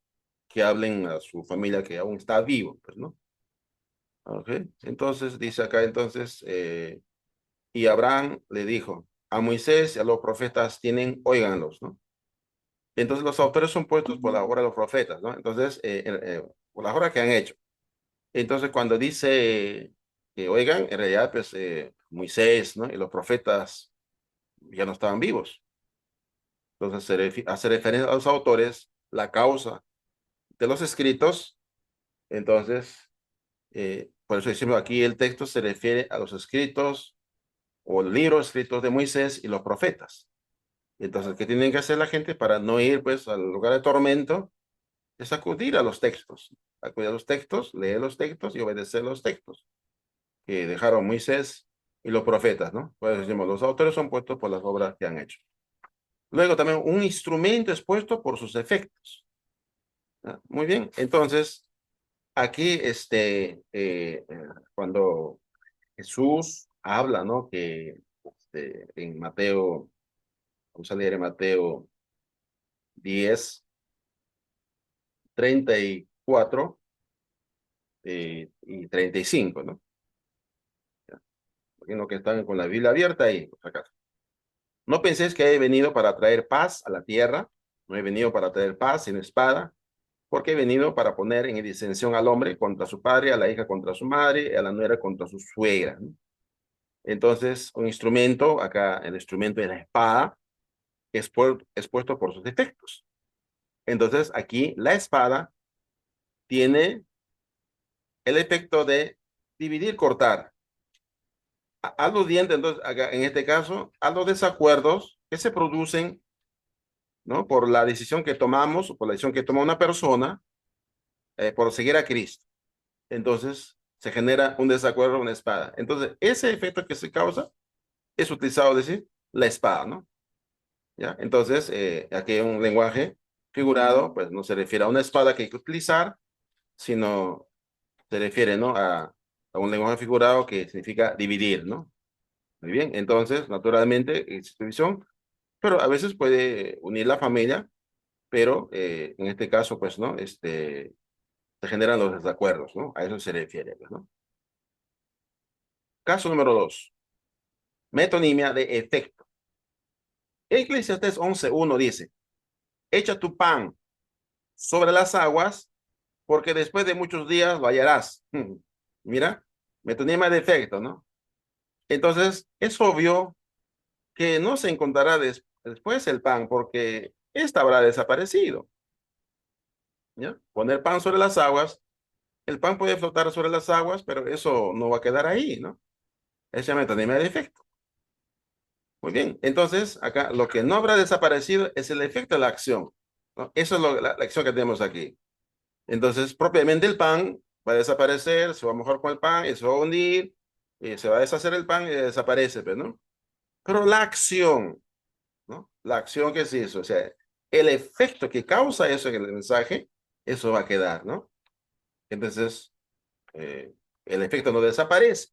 hablen a su familia que aún está vivo, pues, ¿no? Ok. Entonces, dice acá, entonces, y Abraham le dijo, a Moisés y a los profetas tienen, óiganlos, ¿no? Entonces, los autores son puestos por la obra de los profetas, ¿no? Entonces, por las obras que han hecho. Entonces, cuando dice que oigan, en realidad, pues, Moisés, ¿no? Y los profetas ya no estaban vivos. Entonces, hace referencia a los autores, la causa de los escritos. Entonces, por eso decimos aquí el texto se refiere a los escritos o libros escritos de Moisés y los profetas. Entonces, ¿qué tienen que hacer la gente para no ir pues al lugar de tormento? Es acudir a los textos. Acudir a los textos, leer los textos y obedecer los textos que dejaron Moisés y los profetas, ¿no? Por eso decimos, los autores son puestos por las obras que han hecho. Luego también un instrumento es puesto por sus efectos. ¿Ah? Muy bien, entonces aquí, cuando Jesús habla, ¿no? Que en Mateo, vamos a leer en Mateo 10:34 y 35, ¿no? Imagino que están con la Biblia abierta ahí, por si acaso. No penséis que he venido para traer paz a la tierra, no he venido para traer paz sino espada, porque he venido para poner en disensión al hombre contra su padre, a la hija contra su madre, a la nuera contra su suegra, ¿no? Entonces, un instrumento, acá el instrumento de la espada, es puesto por sus defectos. Entonces, aquí la espada tiene el efecto de dividir, cortar, aludiendo, entonces, acá, en este caso, a los desacuerdos que se producen, ¿no? Por la decisión que tomamos, o por la decisión que toma una persona, por seguir a Cristo. Entonces, se genera un desacuerdo, una espada. Entonces, ese efecto que se causa es utilizado, decir, la espada, ¿no? ¿Ya? Entonces, aquí un lenguaje figurado, pues no se refiere a una espada que hay que utilizar, sino se refiere, ¿no? A un lenguaje figurado que significa dividir, ¿no? Muy bien, entonces, naturalmente, es división, pero a veces puede unir la familia, pero en este caso, pues, ¿no? Se generan los desacuerdos, ¿no? A eso se refiere, pues, ¿no? Caso número 2, metonimia de efecto. Eclesiastés 11:1 dice, echa tu pan sobre las aguas, porque después de muchos días lo hallarás. Mira, metonimia de efecto, ¿no? Entonces, es obvio que no se encontrará después el pan, porque ésta habrá desaparecido, ¿ya? Poner pan sobre las aguas, el pan puede flotar sobre las aguas, pero eso no va a quedar ahí, ¿no? Esa metonimia de efecto. Muy bien, entonces acá lo que no habrá desaparecido es el efecto de la acción, ¿no? Eso es la acción que tenemos aquí. Entonces, propiamente el pan va a desaparecer, se va a mojar con el pan, y se va a hundir, y se va a deshacer el pan y desaparece, pues, ¿no? Pero la acción, ¿no? La acción que se hizo, o sea, el efecto que causa eso en el mensaje, eso va a quedar, ¿no? Entonces, eh, el efecto no desaparece,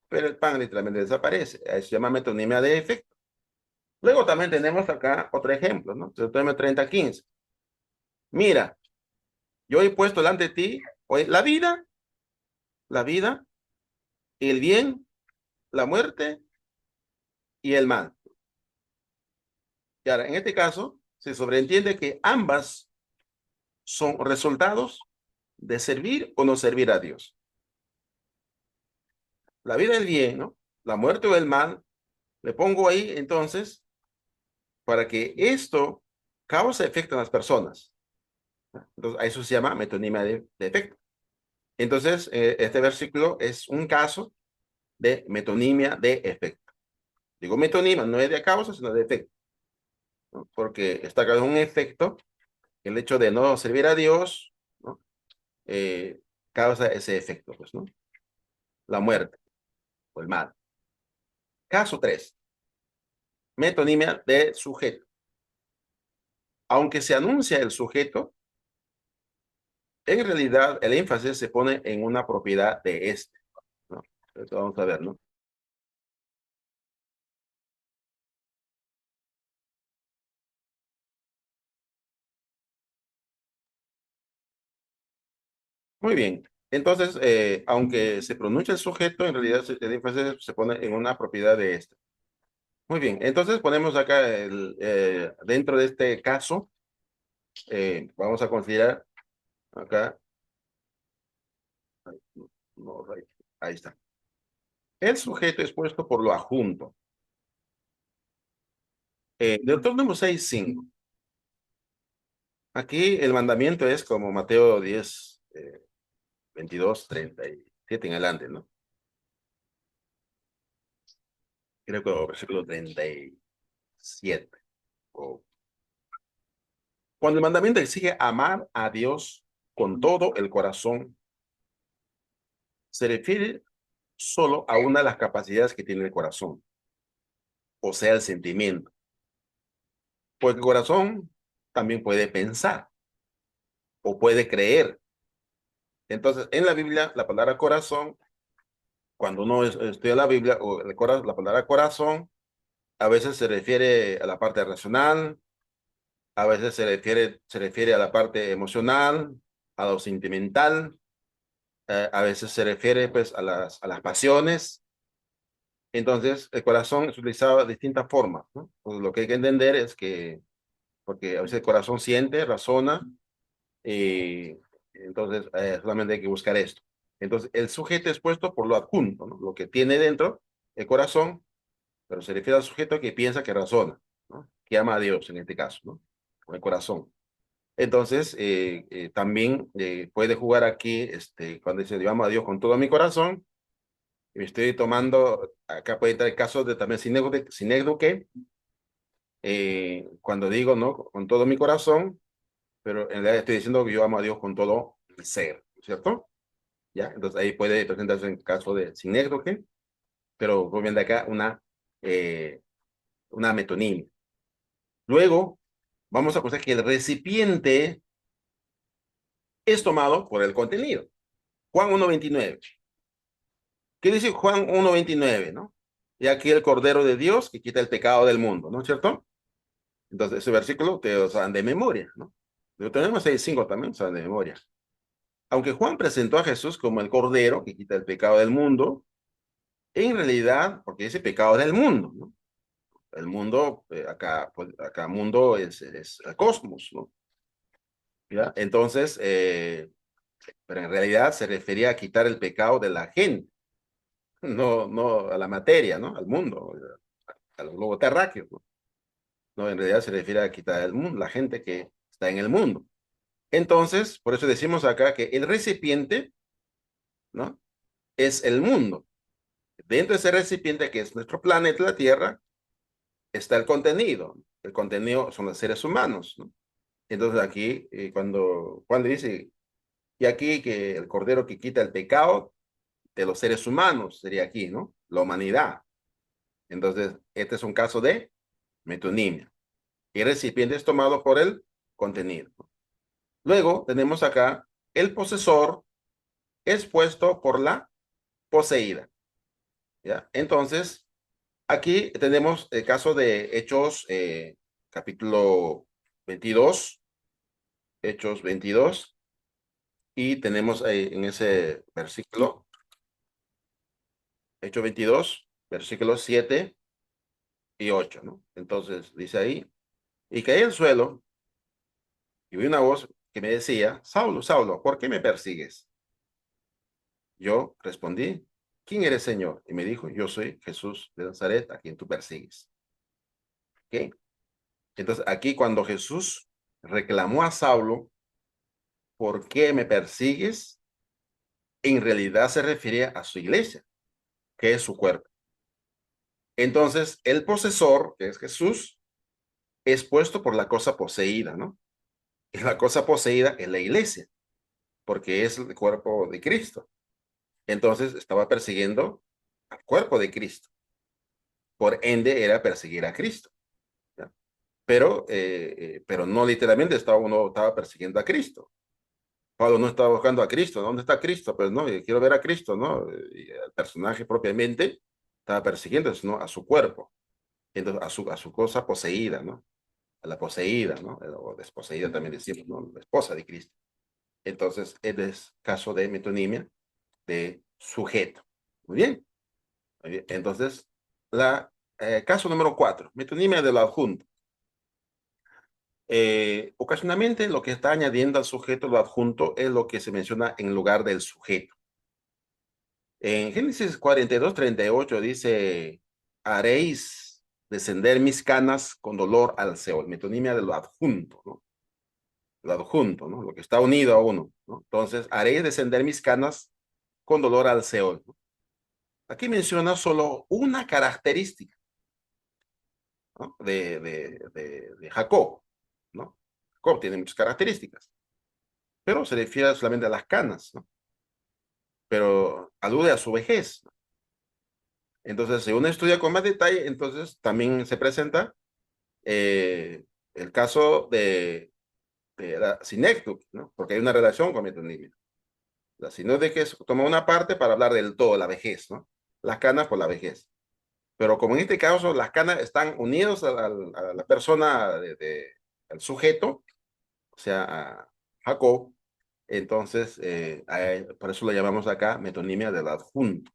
pero el pan literalmente desaparece. Eso se llama metonimia de efecto. Luego también tenemos acá otro ejemplo, ¿no? Deuteronomio 30:15. Mira, yo he puesto delante de ti hoy la vida, el bien, la muerte y el mal. Y ahora, en este caso, se sobreentiende que ambas son resultados de servir o no servir a Dios. La vida y el bien, ¿no? La muerte o el mal, le pongo ahí entonces para que esto cause efecto en las personas. Entonces, a eso se llama metonimia de efecto. Entonces, este versículo es un caso de metonimia de efecto. Digo metonimia, no es de causa, sino de efecto, ¿no? Porque está acá un efecto, el hecho de no servir a Dios, ¿no? Causa ese efecto, pues, ¿no? La muerte o el mal. Caso 3, metonimia de sujeto. Aunque se anuncia el sujeto, en realidad el énfasis se pone en una propiedad de este, ¿no? Entonces, vamos a ver, ¿no? Muy bien. Entonces, aunque se pronuncia el sujeto, en realidad el énfasis se pone en una propiedad de este. Muy bien. Entonces ponemos acá dentro de este caso, vamos a considerar acá, no, ahí está. El sujeto es puesto por lo adjunto. Deuteronomio 6:5. Aquí el mandamiento es como Mateo 10, 22:37 en adelante, ¿no? Creo que versículo 37. O- Cuando el mandamiento exige amar a Dios con todo el corazón, se refiere solo a una de las capacidades que tiene el corazón, o sea, el sentimiento. Porque el corazón también puede pensar o puede creer, Entonces, en la Biblia, la palabra corazón, cuando uno estudia la Biblia, o la palabra corazón, a veces se refiere a la parte racional, a veces se refiere a la parte emocional, a lo sentimental, a veces se refiere pues a las pasiones. Entonces, el corazón es utilizado de distintas formas, ¿no? Pues lo que hay que entender es que, porque a veces el corazón siente, razona, y entonces solamente hay que buscar esto. Entonces, el sujeto es puesto por lo adjunto, ¿no? Lo que tiene dentro el corazón, pero se refiere al sujeto que piensa, que razona, ¿no? Que ama a Dios en este caso, ¿no? Con el corazón. Entonces, también puede jugar aquí, cuando dice, yo amo a Dios con todo mi corazón, y estoy tomando, acá puede entrar el caso de también sinécdoque, cuando digo, ¿no? Con todo mi corazón, pero en realidad estoy diciendo que yo amo a Dios con todo mi ser, ¿cierto? ¿Ya? Entonces ahí puede presentarse en caso de sinécdoque, pero obviamente acá una metonimia. Luego, vamos a pensar que el recipiente es tomado por el contenido. Juan 1:29. ¿Qué dice Juan 1:29, no? Y aquí el Cordero de Dios que quita el pecado del mundo, ¿no es cierto? Entonces, ese versículo te lo saben de memoria, ¿no? Lo tenemos 6:5 también, saben de memoria. Aunque Juan presentó a Jesús como el Cordero que quita el pecado del mundo, en realidad, porque ese pecado es del mundo, ¿no? El mundo, acá, pues, acá mundo es el cosmos, ¿no? ¿Ya? Entonces, pero en realidad se refería a quitar el pecado de la gente, no a la materia, ¿no? Al mundo, al globo terráqueo, ¿no? No, en realidad se refiere a quitar el mundo, la gente que está en el mundo. Entonces, por eso decimos acá que el recipiente, ¿no? Es el mundo. Dentro de ese recipiente que es nuestro planeta, la Tierra, está el contenido. El contenido son los seres humanos, ¿no? Entonces aquí, cuando Juan le dice, y aquí que el Cordero que quita el pecado de los seres humanos, sería aquí, ¿no? La humanidad. Entonces, este es un caso de metonimia. Y el recipiente es tomado por el contenido. Luego tenemos acá el posesor es puesto por la poseída. ¿Ya? Entonces, aquí tenemos el caso de Hechos, capítulo 22, Hechos 22, y tenemos en ese versículo, Hechos 22, versículos 7 y 8, ¿no? Entonces, dice ahí, y caí al suelo, y vi una voz que me decía, Saulo, Saulo, ¿por qué me persigues? Yo respondí, ¿quién eres, Señor? Y me dijo, yo soy Jesús de Nazaret, a quien tú persigues. ¿Ok? Entonces, aquí cuando Jesús reclamó a Saulo, ¿por qué me persigues? En realidad se refiere a su iglesia, que es su cuerpo. Entonces, el posesor, que es Jesús, es puesto por la cosa poseída, ¿no? Y la cosa poseída es la iglesia, porque es el cuerpo de Cristo. Entonces, estaba persiguiendo al cuerpo de Cristo. Por ende, era perseguir a Cristo. ¿Ya? Pero no literalmente uno estaba persiguiendo a Cristo. Pablo no estaba buscando a Cristo. ¿Dónde está Cristo? Pues no, quiero ver a Cristo, ¿no? Y el personaje propiamente estaba persiguiendo, ¿no? A su cuerpo, entonces a su cosa poseída, ¿no? A la poseída, ¿no? O desposeída también decimos, ¿no? La esposa de Cristo. Entonces, es caso de metonimia de sujeto. Muy bien. Muy bien. Entonces, caso número 4, metonimia de lo adjunto. Ocasionalmente lo que está añadiendo al sujeto lo adjunto es lo que se menciona en lugar del sujeto. En Génesis 42:38 dice, haréis descender mis canas con dolor al Seol, metonimia de lo adjunto, ¿no? Lo adjunto, ¿no? Lo que está unido a uno, ¿no? Entonces, haréis descender mis canas con dolor al Seol, ¿no? Aquí menciona solo una característica, ¿no? De Jacob, ¿no? Jacob tiene muchas características, pero se refiere solamente a las canas, ¿no? Pero alude a su vejez, ¿no? Entonces, si uno estudia con más detalle, entonces también se presenta el caso de la sinecdoque, ¿no? Porque hay una relación con metonimia. Sino de que toma una parte para hablar del todo, la vejez, ¿no? Las canas por la vejez. Pero como en este caso las canas están unidos a la persona, al sujeto, o sea, a Jacob, entonces por eso lo llamamos acá metonimia del adjunto,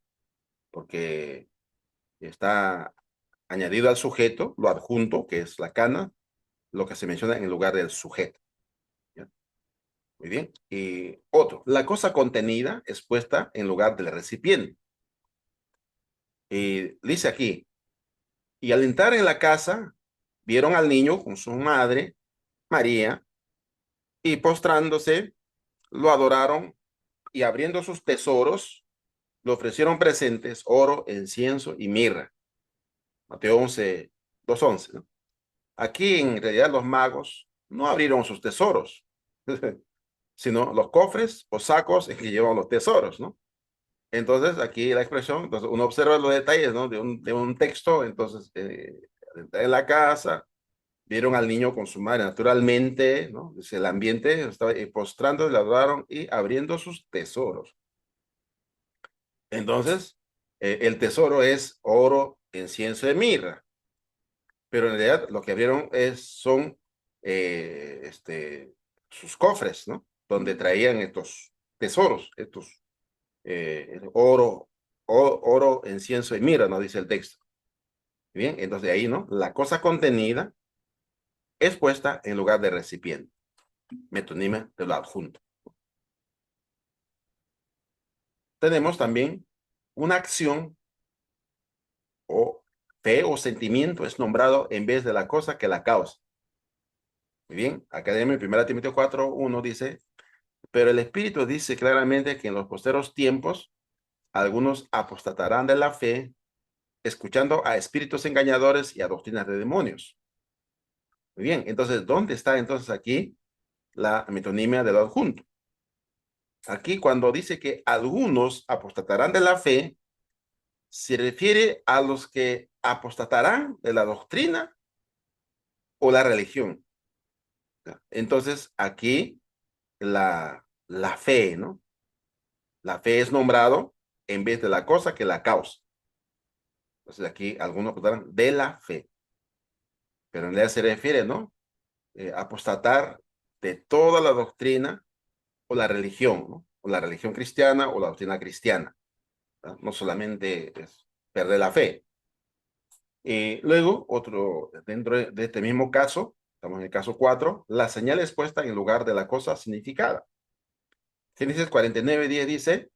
porque está añadido al sujeto, lo adjunto, que es la cana, lo que se menciona en lugar del sujeto. ¿Ya? Muy bien. Y otro, la cosa contenida es puesta en lugar del recipiente. Y dice aquí, y al entrar en la casa, vieron al niño con su madre, María, y postrándose, lo adoraron y abriendo sus tesoros, le ofrecieron presentes, oro, incienso y mirra. Mateo 11, 2:11, ¿no? Aquí en realidad los magos no abrieron sus tesoros, sino los cofres o sacos en que llevan los tesoros, ¿no? Entonces, aquí la expresión, entonces uno observa los detalles, ¿no? De un texto, entonces, en la casa, vieron al niño con su madre, naturalmente, ¿no? Dice, el ambiente estaba postrando, le adoraron y abriendo sus tesoros. Entonces, el tesoro es oro, incienso y mirra, pero en realidad lo que abrieron son sus cofres, ¿no? Donde traían estos tesoros, estos oro, incienso y mirra, ¿no? Dice el texto. Bien, entonces ahí, ¿no? La cosa contenida es puesta en lugar de recipiente. Metonimia de lo adjunto. Tenemos también una acción o fe o sentimiento es nombrado en vez de la cosa que la causa. Muy bien, acá en 1 Timoteo 4:1 dice, pero el Espíritu dice claramente que en los posteros tiempos algunos apostatarán de la fe, escuchando a espíritus engañadores y a doctrinas de demonios. Muy bien, entonces, ¿dónde está entonces aquí la metonimia del adjunto? Aquí cuando dice que algunos apostatarán de la fe, se refiere a los que apostatarán de la doctrina o la religión. Entonces, aquí la fe, ¿no? La fe es nombrado en vez de la cosa que la causa. Entonces, aquí algunos apostatarán de la fe, pero en realidad se refiere, ¿no? Apostatar de toda la doctrina o la religión, ¿no? O la religión cristiana o la doctrina cristiana. ¿No? No solamente es perder la fe. Luego, dentro de este mismo caso, estamos en el caso 4, la señal es puesta en lugar de la cosa significada. Génesis 49:10 dice,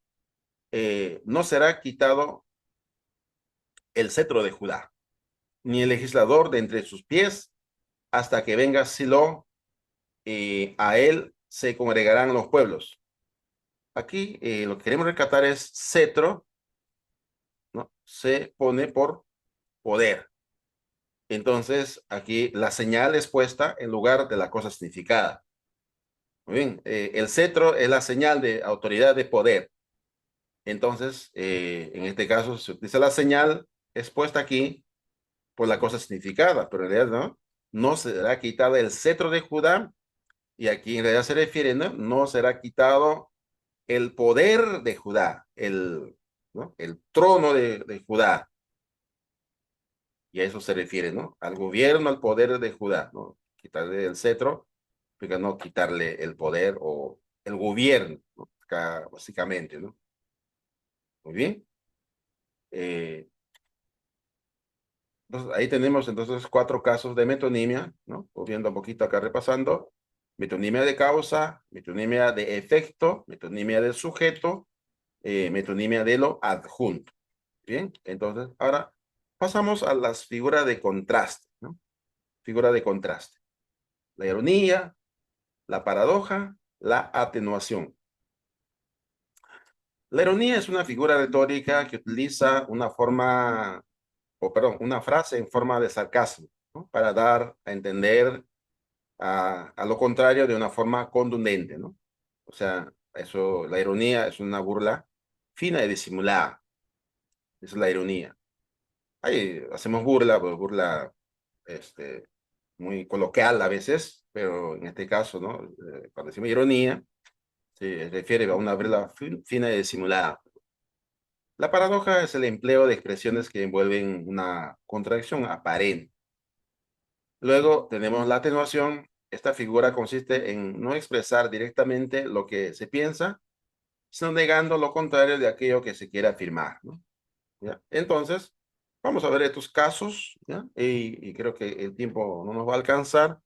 no será quitado el cetro de Judá, ni el legislador de entre sus pies, hasta que venga Silo, y a él se congregarán los pueblos. Aquí lo que queremos rescatar es cetro, ¿no? Se pone por poder. Entonces, aquí la señal es puesta en lugar de la cosa significada. Muy bien, el cetro es la señal de autoridad de poder. Entonces, en este caso, se utiliza la señal expuesta aquí por la cosa significada, pero en realidad no será quitado el cetro de Judá, y aquí en realidad se refiere, no será quitado el poder de Judá, ¿no? El trono de Judá, y a eso se refiere, ¿no? Al gobierno, al poder de Judá, ¿no? Quitarle el cetro, pero no quitarle el poder o el gobierno, ¿no? Acá, básicamente, ¿no? Muy bien. Eh, entonces, ahí tenemos entonces 4 casos de metonimia, ¿no? Viendo un poquito acá repasando. Metonimia de causa, metonimia de efecto, metonimia del sujeto, metonimia de lo adjunto. Bien, entonces ahora pasamos a las figuras de contraste, ¿no? Figura de contraste. La ironía, la paradoja, la atenuación. La ironía es una figura retórica que utiliza una frase en forma de sarcasmo, ¿no? Para dar a entender a lo contrario de una forma contundente, ¿no? O sea, la ironía es una burla fina y disimulada. Esa es la ironía. Ahí hacemos burla, pues burla este, muy coloquial a veces, pero en este caso, ¿no? Cuando decimos ironía, Se refiere a una regla fina y disimulada. La paradoja es el empleo de expresiones que envuelven una contradicción aparente. Luego tenemos la atenuación. Esta figura consiste en no expresar directamente lo que se piensa, sino negando lo contrario de aquello que se quiere afirmar, ¿no? ¿Ya? Entonces, vamos a ver estos casos, ¿ya? Y creo que el tiempo no nos va a alcanzar.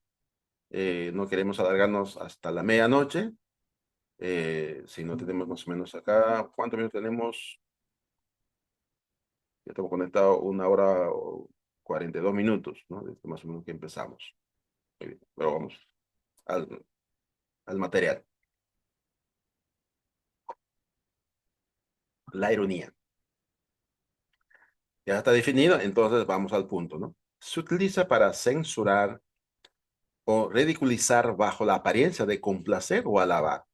No queremos alargarnos hasta la medianoche. Si no tenemos más o menos acá, ¿cuántos minutos tenemos? Ya estamos conectados 1 hora o 42 minutos, ¿no? Desde más o menos que empezamos. Muy bien, pero vamos al, al material. La ironía. Ya está definido, entonces vamos al punto, ¿no? Se utiliza para censurar o ridiculizar bajo la apariencia de complacer o alabar.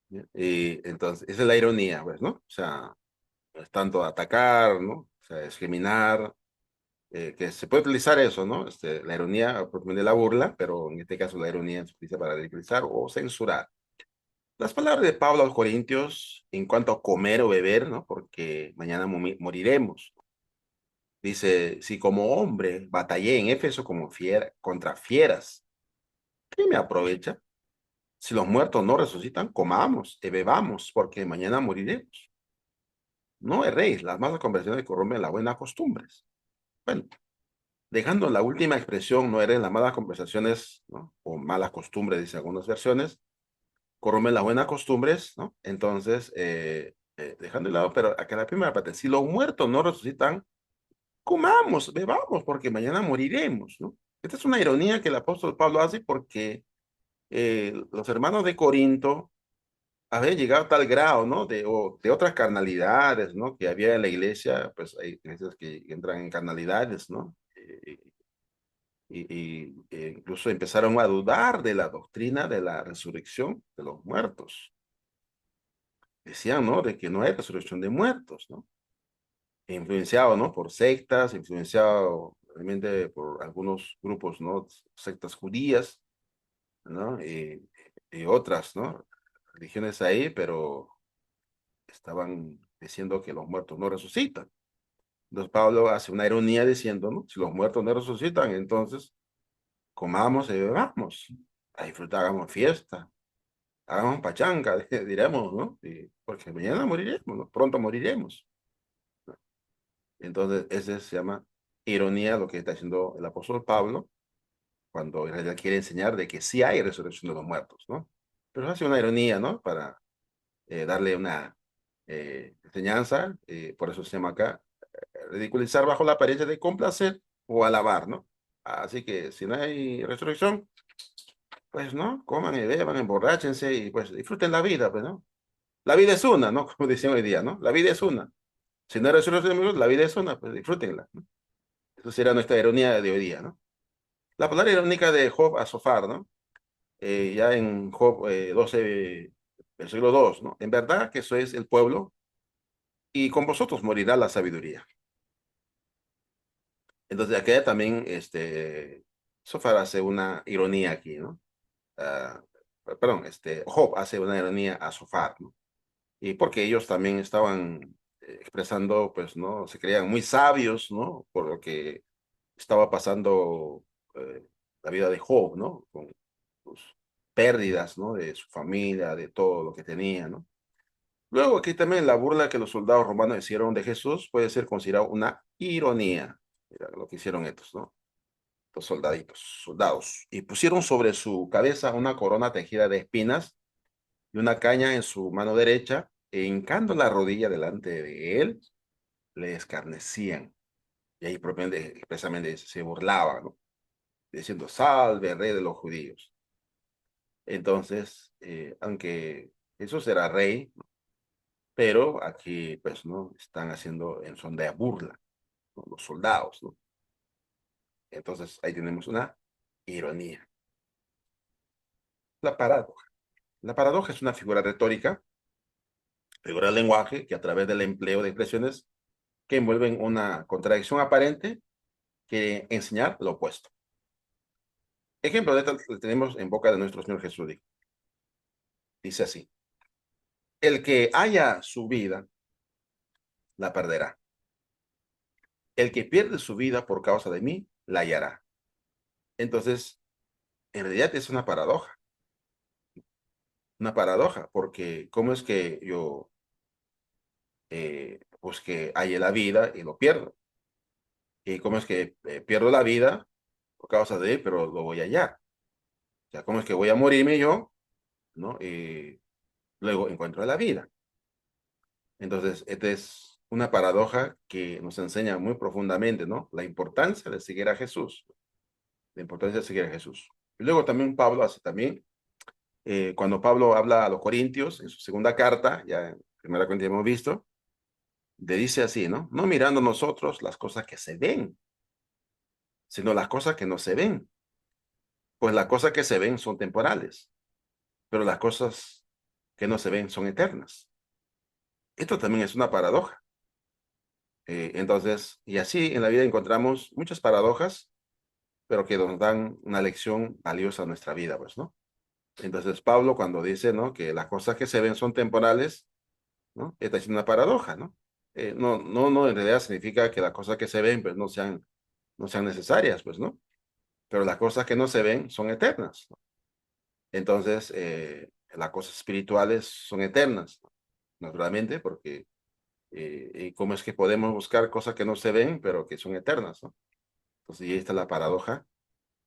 ¿Ya? Y entonces, esa es la ironía, pues, ¿no? O sea, no es tanto atacar, ¿no? O sea, discriminar, que se puede utilizar eso, ¿no? La ironía proviene de la burla, pero en este caso la ironía se utiliza para ridiculizar o censurar. Las palabras de Pablo a los Corintios en cuanto a comer o beber, ¿no? Porque mañana moriremos. Dice, si como hombre batallé en Éfeso como contra fieras, ¿qué me aprovecha? Si los muertos no resucitan, comamos y bebamos, porque mañana moriremos. No erréis, las malas conversaciones corrompen las buenas costumbres. Bueno, dejando la última expresión, no erren las malas conversaciones, ¿no? O malas costumbres, dice algunas versiones, corrompen las buenas costumbres, ¿no? Entonces, dejando de lado, pero acá la primera parte, si los muertos no resucitan, comamos, bebamos, porque mañana moriremos, ¿no? Esta es una ironía que el apóstol Pablo hace porque los hermanos de Corinto habían llegado a tal grado, ¿no? De otras carnalidades, ¿no? Que había en la iglesia, pues hay iglesias que entran en carnalidades, ¿no? Incluso empezaron a dudar de la doctrina de la resurrección de los muertos. Decían, ¿no? De que no hay resurrección de muertos, ¿no? Influenciado, ¿no? Por sectas, influenciado realmente por algunos grupos, ¿no? Sectas judías, ¿no? Y otras, ¿no? Religiones ahí, pero estaban diciendo que los muertos no resucitan. Entonces Pablo hace una ironía diciendo, ¿no? Si los muertos no resucitan, entonces comamos y bebamos, a disfrutar, hagamos fiesta, hagamos pachanga, diremos, ¿no? Porque mañana moriremos, ¿no? Pronto moriremos. Entonces, ese se llama ironía lo que está haciendo el apóstol Pablo cuando en realidad quiere enseñar de que sí hay resurrección de los muertos, ¿no? Pero hace una ironía, ¿no? Para darle una enseñanza, por eso se llama acá, ridiculizar bajo la apariencia de complacer o alabar, ¿no? Así que si no hay resurrección, pues, ¿no? Coman y beban, emborráchense y pues disfruten la vida, pues, ¿no? La vida es una, ¿no? Como dicen hoy día, ¿no? La vida es una. Si no hay resurrección, la vida es una, pues disfrútenla, ¿no? Eso será nuestra ironía de hoy día, ¿no? La palabra irónica de Job a Sofar, ¿no? Ya en Job 12, versículo 2, ¿no? En verdad que sois el pueblo y con vosotros morirá la sabiduría. Entonces, aquí también, Sofar hace una ironía aquí, ¿no? Ah, perdón, Job hace una ironía a Sofar, ¿no? Y porque ellos también estaban expresando, pues, ¿no? Se creían muy sabios, ¿no? Por lo que estaba pasando la vida de Job, ¿no? Con sus pérdidas, ¿no? De su familia, de todo lo que tenía, ¿no? Luego aquí también la burla que los soldados romanos hicieron de Jesús puede ser considerado una ironía. Mira lo que hicieron estos, ¿no? Los soldaditos, soldados. Y pusieron sobre su cabeza una corona tejida de espinas y una caña en su mano derecha, e hincando la rodilla delante de él, le escarnecían. Y ahí propiamente, expresamente se burlaban, ¿no? Diciendo, salve, rey de los judíos. Entonces, aunque Jesús era rey, ¿no? Pero aquí, pues, ¿no? Están haciendo en son de burla, ¿no? Los soldados, ¿no? Entonces, ahí tenemos una ironía. La paradoja. La paradoja es una figura retórica, figura del lenguaje, que a través del empleo de expresiones que envuelven una contradicción aparente que enseñar lo opuesto. Ejemplo de esto lo tenemos en boca de nuestro Señor Jesús. Dijo, Dice así: el que haya su vida, la perderá. El que pierde su vida por causa de mí, la hallará. Entonces, en realidad es una paradoja, porque ¿cómo es que yo, pues que halle la vida y lo pierdo? ¿Y cómo es que pierdo la vida por causa de él, pero lo voy a hallar? O sea, ¿cómo es que voy a morirme yo, ¿no? Y luego encuentro la vida. Entonces, esta es una paradoja que nos enseña muy profundamente, ¿no? La importancia de seguir a Jesús, la importancia de seguir a Jesús. Y luego también Pablo hace también, cuando Pablo habla a los Corintios, en su segunda carta, ya en primera Corintios hemos visto, le dice así, ¿no? No mirando nosotros las cosas que se ven, sino las cosas que no se ven. Pues las cosas que se ven son temporales, pero las cosas que no se ven son eternas. Esto también es una paradoja. Entonces, y así en la vida encontramos muchas paradojas, pero que nos dan una lección valiosa a nuestra vida, pues, ¿no? Entonces, Pablo cuando dice, ¿no? Que las cosas que se ven son temporales, ¿no? Esta es una paradoja, ¿no? No, en realidad significa que las cosas que se ven, pues, no sean necesarias, pues, ¿no? Pero las cosas que no se ven son eternas, ¿no? Entonces, las cosas espirituales son eternas, ¿no? Naturalmente, porque ¿y cómo es que podemos buscar cosas que no se ven, pero que son eternas, ¿no? Entonces, y esta es la paradoja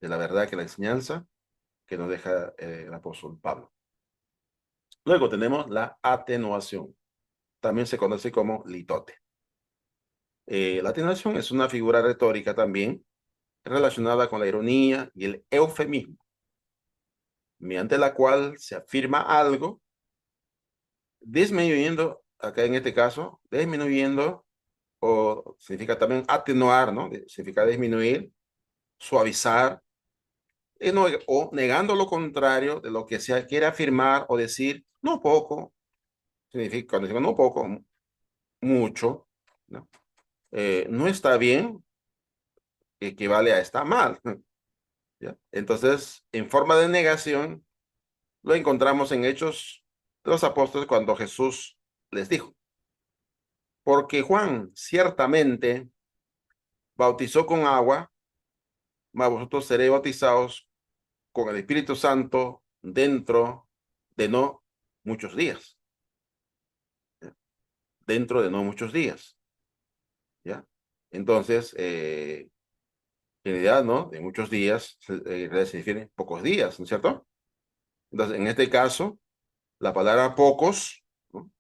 de la verdad que la enseñanza que nos deja el apóstol Pablo. Luego tenemos la atenuación. También se conoce como litote. La atenuación es una figura retórica también relacionada con la ironía y el eufemismo, mediante la cual se afirma algo disminuyendo, acá en este caso, disminuyendo, o significa también atenuar, ¿no? Significa disminuir, suavizar, o negando lo contrario de lo que se quiere afirmar o decir, no poco, significa, cuando decimos no poco, mucho, ¿no? No está bien, equivale a está mal, ¿ya? Entonces, en forma de negación, lo encontramos en Hechos de los Apóstoles cuando Jesús les dijo, porque Juan ciertamente bautizó con agua, mas vosotros seréis bautizados con el Espíritu Santo dentro de no muchos días, ¿ya? Dentro de no muchos días, ¿ya? Entonces, en realidad, ¿no? De muchos días, se refiere pocos días, ¿no es cierto? Entonces, en este caso, la palabra pocos, ¿no?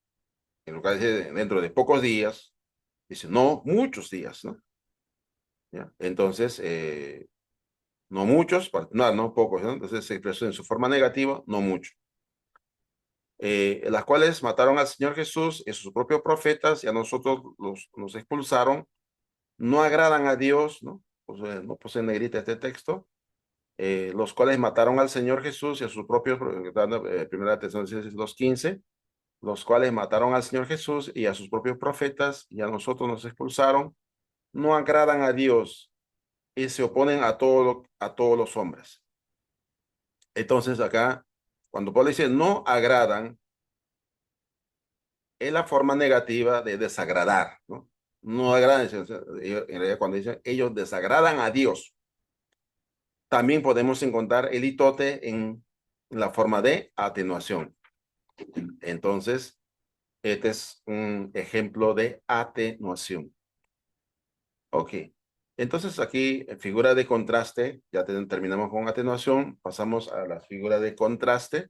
En lugar de decir dentro de pocos días, dice no muchos días, ¿no? ¿Ya? Entonces, no muchos, no, no pocos, ¿no? Entonces se expresó en su forma negativa, no mucho. Las cuales mataron al Señor Jesús y a sus propios profetas y a nosotros nos expulsaron, no agradan a Dios, ¿no? Pues, no puse en negrita este texto, los cuales mataron al Señor Jesús y a sus propios, primera Tesalonicenses 2:15, los cuales mataron al Señor Jesús y a sus propios profetas y a nosotros nos expulsaron, no agradan a Dios y se oponen a todos los hombres. Entonces acá, cuando Pablo dice no agradan, es la forma negativa de desagradar, ¿no? No agradan, en realidad cuando dicen ellos desagradan a Dios, también podemos encontrar el itote en la forma de atenuación. Entonces, este es un ejemplo de atenuación. Ok. Entonces aquí, figura de contraste, ya terminamos con atenuación, pasamos a la figura de contraste.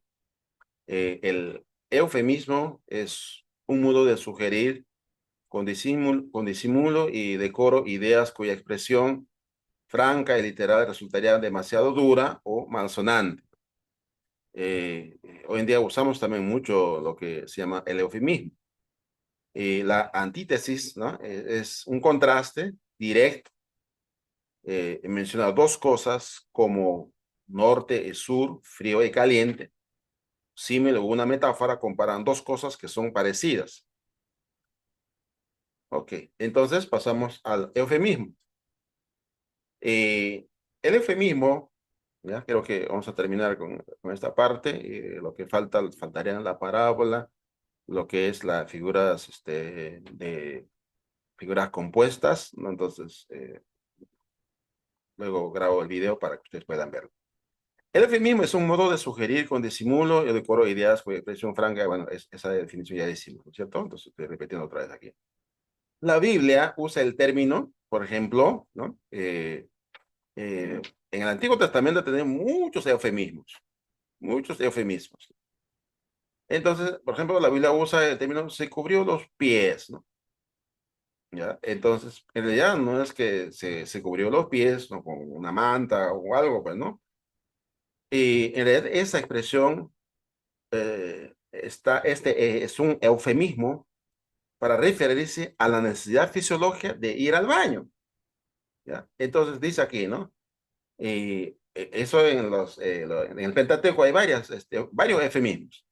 El eufemismo es un modo de sugerir con disimulo y decoro ideas cuya expresión franca y literal resultaría demasiado dura o malsonante. Hoy en día usamos también mucho lo que se llama el eufemismo. La antítesis, ¿no? Es un contraste directo. Menciona dos cosas como norte y sur, frío y caliente. Símil o una metáfora comparan dos cosas que son parecidas. Ok, entonces pasamos al eufemismo. El eufemismo ¿ya? Creo que vamos a terminar con esta parte, y lo que faltaría la parábola, lo que es las figuras, de figuras compuestas, ¿no? Entonces, luego grabo el video para que ustedes puedan verlo. El eufemismo es un modo de sugerir con disimulo y decoro ideas con expresión franca. Bueno, esa definición ya decimos, ¿no es cierto? Entonces estoy repitiendo otra vez aquí. La Biblia usa el término, por ejemplo, ¿no? En el Antiguo Testamento tenemos muchos eufemismos, muchos eufemismos. Entonces, por ejemplo, la Biblia usa el término se cubrió los pies, ¿no? ¿Ya? Entonces, en realidad no es que se cubrió los pies, ¿no? Con una manta o algo, pues, ¿no? Y en realidad esa expresión es un eufemismo para referirse a la necesidad fisiológica de ir al baño, ¿ya? Entonces dice aquí, ¿no? Y eso en el Pentateuco hay varios eufemismos,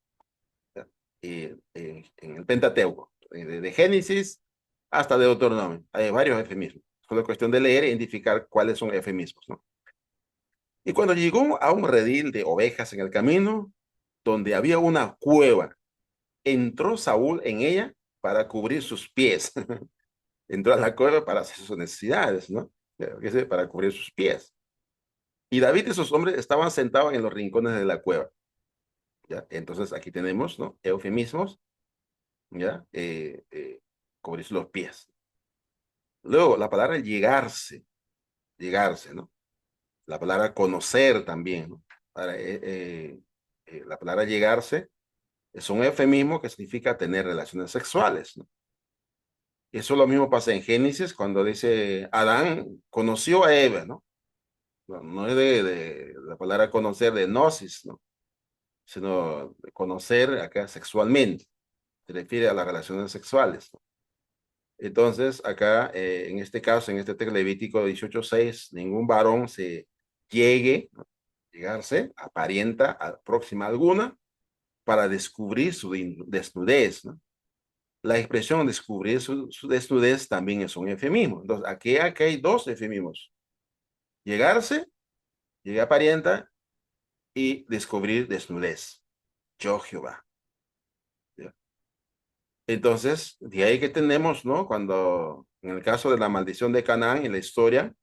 ¿ya? Y, en el Pentateuco, de Génesis hasta Deuteronomio, hay varios eufemismos. Solo es cuestión de leer e identificar cuáles son eufemismos, ¿no? Y cuando llegó a un redil de ovejas en el camino, donde había una cueva, entró Saúl en ella para cubrir sus pies. Entró a la cueva para hacer sus necesidades, ¿no? Para cubrir sus pies. Y David y sus hombres estaban sentados en los rincones de la cueva, ¿ya? Entonces aquí tenemos, ¿no? Eufemismos, ¿ya? Cubrirse los pies. Luego, la palabra llegarse, ¿no? La palabra conocer también, ¿no? La palabra llegarse es un eufemismo que significa tener relaciones sexuales, ¿no? Eso lo mismo pasa en Génesis cuando dice Adán conoció a Eva, ¿no? No es de la palabra conocer de gnosis, ¿no? Sino de conocer acá sexualmente. Se refiere a las relaciones sexuales, ¿no? Entonces, acá, en este caso, en este texto Levítico 18:6, ningún varón se llegue, ¿no? Llegarse, aparenta, próxima alguna, para descubrir su desnudez, ¿no? La expresión descubrir su desnudez también es un eufemismo. Entonces, aquí hay dos eufemismos. Llegarse, llegar parienta y descubrir desnudez. Yo, Jehová. ¿Ya? Entonces, de ahí que tenemos, ¿no? Cuando, en el caso de la maldición de Canaán, en la historia,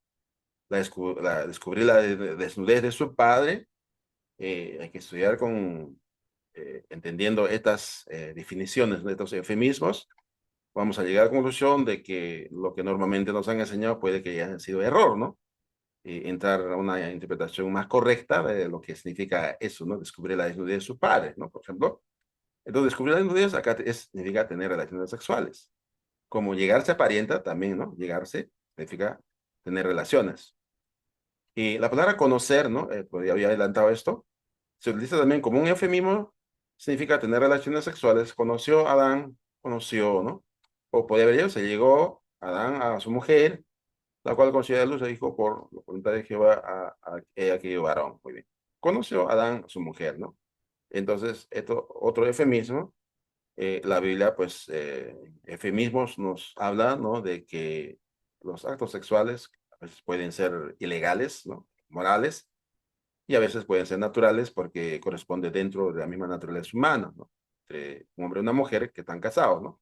descubrir la desnudez de su padre, hay que estudiar entendiendo estas definiciones, ¿no? Estos eufemismos, vamos a llegar a la conclusión de que lo que normalmente nos han enseñado puede que haya sido error, ¿no? Entrar a una interpretación más correcta de lo que significa eso, ¿no? Descubrir la desnudez de su padre, ¿no? Por ejemplo. Entonces, descubrir la desnudez acá significa tener relaciones sexuales. Como llegarse a parienta también, ¿no? Llegarse significa tener relaciones. Y la palabra conocer, ¿no? Pues ya había adelantado esto. Se utiliza también como un eufemismo, significa tener relaciones sexuales. Conoció a Adán, conoció, ¿no? O podría haber dicho, se llegó Adán a su mujer, la cual conoció a luz e dijo por la voluntad de Jehová a aquel varón. Muy bien. Conoció a Adán a su mujer, ¿no? Entonces, esto, otro eufemismo, la Biblia, pues, eufemismos nos habla, ¿no? De que los actos sexuales a veces pueden ser ilegales, ¿no? Morales, y a veces pueden ser naturales porque corresponde dentro de la misma naturaleza humana, ¿no? Entre un hombre y una mujer que están casados, ¿no?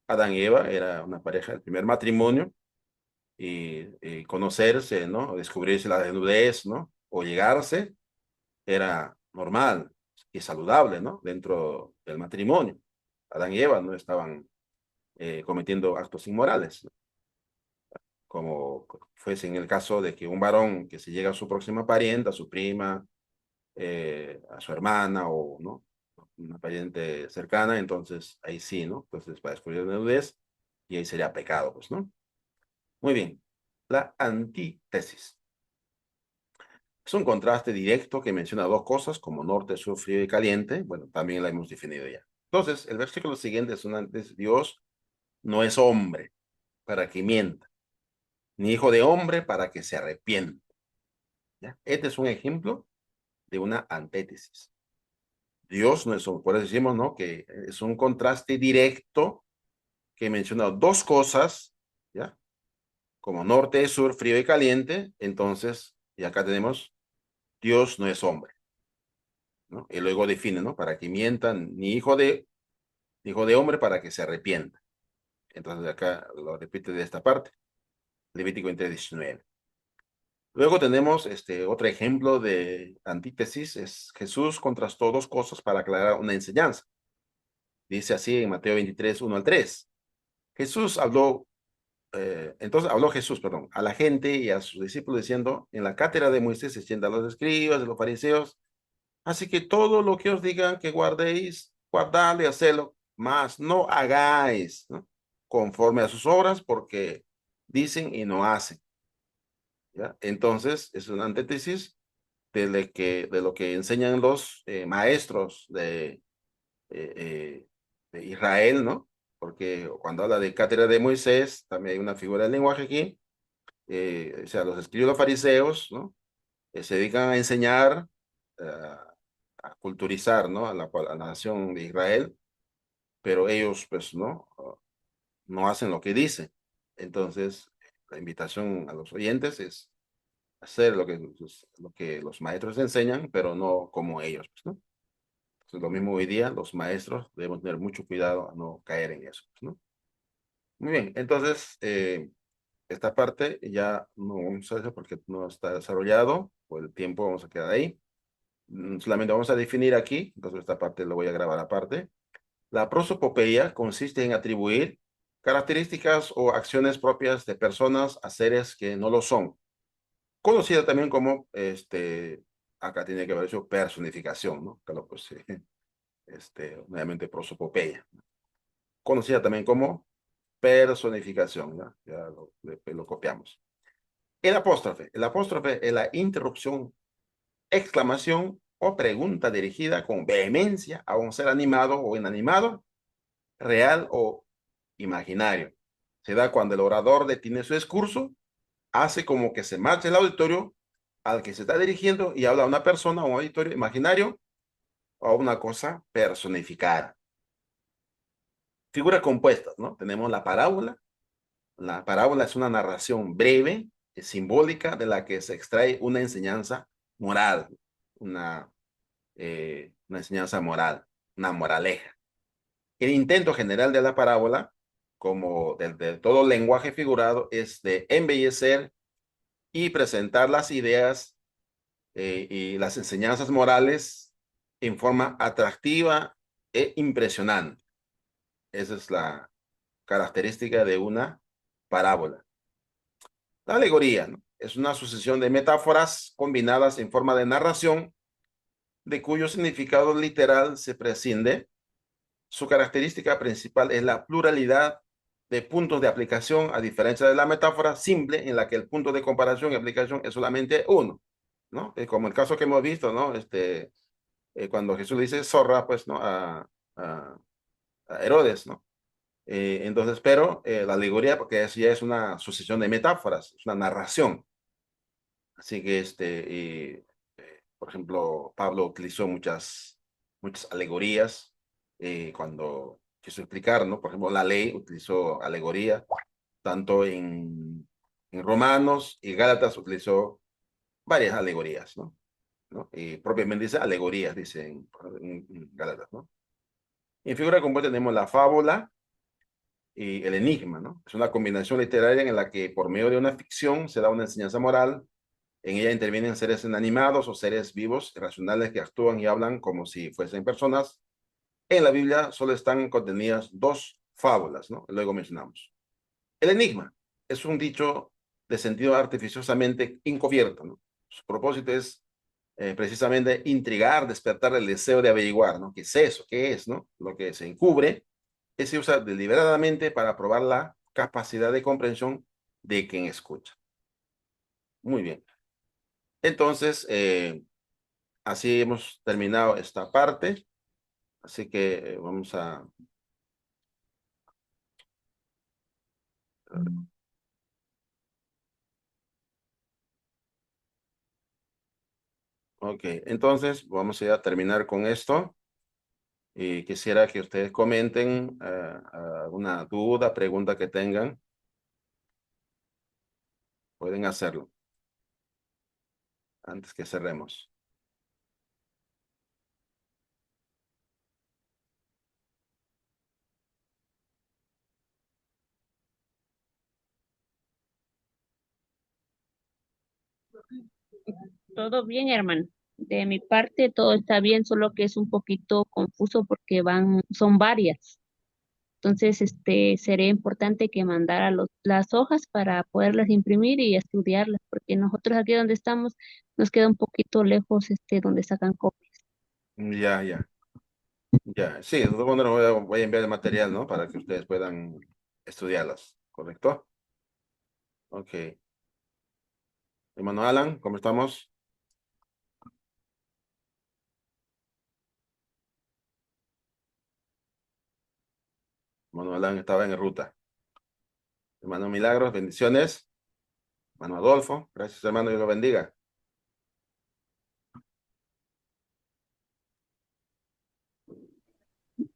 Adán y Eva era una pareja del primer matrimonio y conocerse, ¿no? O descubrirse la desnudez, ¿no? O llegarse era normal y saludable, ¿no? Dentro del matrimonio. Adán y Eva no estaban cometiendo actos inmorales, ¿no? Como fuese en el caso de que un varón que se llega a su próxima parienta, a su prima, a su hermana o, ¿no? Una pariente cercana, entonces ahí sí, ¿no? Entonces va a descubrir la desnudez y ahí sería pecado, pues, ¿no? Muy bien. La antítesis. Es un contraste directo que menciona dos cosas como norte, sur, frío y caliente. Bueno, también la hemos definido ya. Entonces, el versículo siguiente es Dios no es hombre para que mienta, ni hijo de hombre para que se arrepienta. ¿Ya? Este es un ejemplo de una antítesis. Dios no es hombre, por eso decimos, ¿no? Que es un contraste directo que menciona dos cosas, ¿ya? Como norte, sur, frío y caliente. Entonces, y acá tenemos Dios no es hombre, ¿no? Y luego define, ¿no? Para que mientan, ni hijo de hombre para que se arrepienta. Entonces acá lo repite de esta parte, Levítico 23:19. Luego tenemos otro ejemplo de antítesis, es Jesús contrastó dos cosas para aclarar una enseñanza. Dice así en Mateo 23:1 al 3. Jesús habló, entonces habló Jesús, perdón, a la gente y a sus discípulos diciendo, en la cátedra de Moisés se sientan los escribas, de los fariseos, así que todo lo que os digan que guardéis, guardadlo y hacedlo, mas no hagáis, ¿no? Conforme a sus obras, porque dicen y no hacen. ¿Ya? Entonces, es una antítesis de lo que enseñan los maestros de Israel, ¿no? Porque cuando habla de cátedra de Moisés, también hay una figura del lenguaje aquí, o sea, los escribas los fariseos, ¿no? Se dedican a enseñar, a culturizar, ¿no? A la nación de Israel, pero ellos, pues, ¿no? No hacen lo que dicen. Entonces, la invitación a los oyentes es hacer lo que los maestros enseñan, pero no como ellos, pues, ¿no? Entonces, lo mismo hoy día, los maestros debemos tener mucho cuidado a no caer en eso, pues, ¿no? Muy bien, entonces, esta parte ya no vamos a hacer porque no está desarrollado, por el tiempo vamos a quedar ahí. Solamente vamos a definir aquí, entonces esta parte lo voy a grabar aparte. La prosopopeya consiste en atribuir características o acciones propias de personas a seres que no lo son, conocida también como, acá tiene que ver eso, personificación, ¿no? Claro, pues, nuevamente prosopopeya, conocida también como personificación, ¿no? Ya lo copiamos. El apóstrofe es la interrupción, exclamación o pregunta dirigida con vehemencia a un ser animado o inanimado, real o imaginario. Se da cuando el orador detiene su discurso, hace como que se marcha el auditorio al que se está dirigiendo y habla a una persona o un auditorio imaginario o a una cosa personificada. Figuras compuestas, ¿no? Tenemos la parábola. La parábola es una narración breve, simbólica, de la que se extrae una enseñanza moral, una, una enseñanza moral, una moraleja. El intento general de la parábola, como de todo lenguaje figurado, es de embellecer y presentar las ideas y las enseñanzas morales en forma atractiva e impresionante. Esa es la característica de una parábola. La alegoría, ¿no? Es una sucesión de metáforas combinadas en forma de narración, de cuyo significado literal se prescinde. Su característica principal es la pluralidad de puntos de aplicación, a diferencia de la metáfora simple, en la que el punto de comparación y aplicación es solamente uno, ¿no? Como el caso que hemos visto, ¿no? Cuando Jesús le dice zorra, pues, ¿no? A, a Herodes, ¿no? Entonces, pero la alegoría, porque eso ya es una sucesión de metáforas, es una narración. Así que, por ejemplo, Pablo utilizó muchas alegorías cuando quiso explicar, ¿no? Por ejemplo, la ley utilizó alegoría, tanto en Romanos y Gálatas utilizó varias alegorías, ¿no? ¿No? Y propiamente dice alegorías, dice en Gálatas, ¿no? En figura compuesta tenemos la fábula y el enigma, ¿no? Es una combinación literaria en la que por medio de una ficción se da una enseñanza moral. En ella intervienen seres inanimados o seres vivos, racionales, que actúan y hablan como si fuesen personas. En la Biblia solo están contenidas dos fábulas, ¿no? Luego mencionamos. El enigma es un dicho de sentido artificiosamente encubierto, ¿no? Su propósito es precisamente intrigar, despertar el deseo de averiguar, ¿no? ¿Qué es eso? ¿Qué es, no? Lo que se encubre se usa deliberadamente para probar la capacidad de comprensión de quien escucha. Muy bien. Entonces, así hemos terminado esta parte. Así que vamos a... Ok, entonces vamos a terminar con esto. Y quisiera que ustedes comenten alguna duda, pregunta que tengan. Pueden hacerlo antes que cerremos. Todo bien, hermano. De mi parte, todo está bien, solo que es un poquito confuso porque son varias. Entonces, sería importante que mandara las hojas para poderlas imprimir y estudiarlas, porque nosotros aquí donde estamos nos queda un poquito lejos, donde sacan copias. Ya, ya, ya. Sí, de todas maneras voy a enviar el material, ¿no? Para que ustedes puedan estudiarlas, ¿correcto? Ok. Hermano Alan, ¿cómo estamos? Hermano Alan estaba en ruta. Hermano Milagros, bendiciones. Hermano Adolfo, gracias hermano, Dios lo bendiga.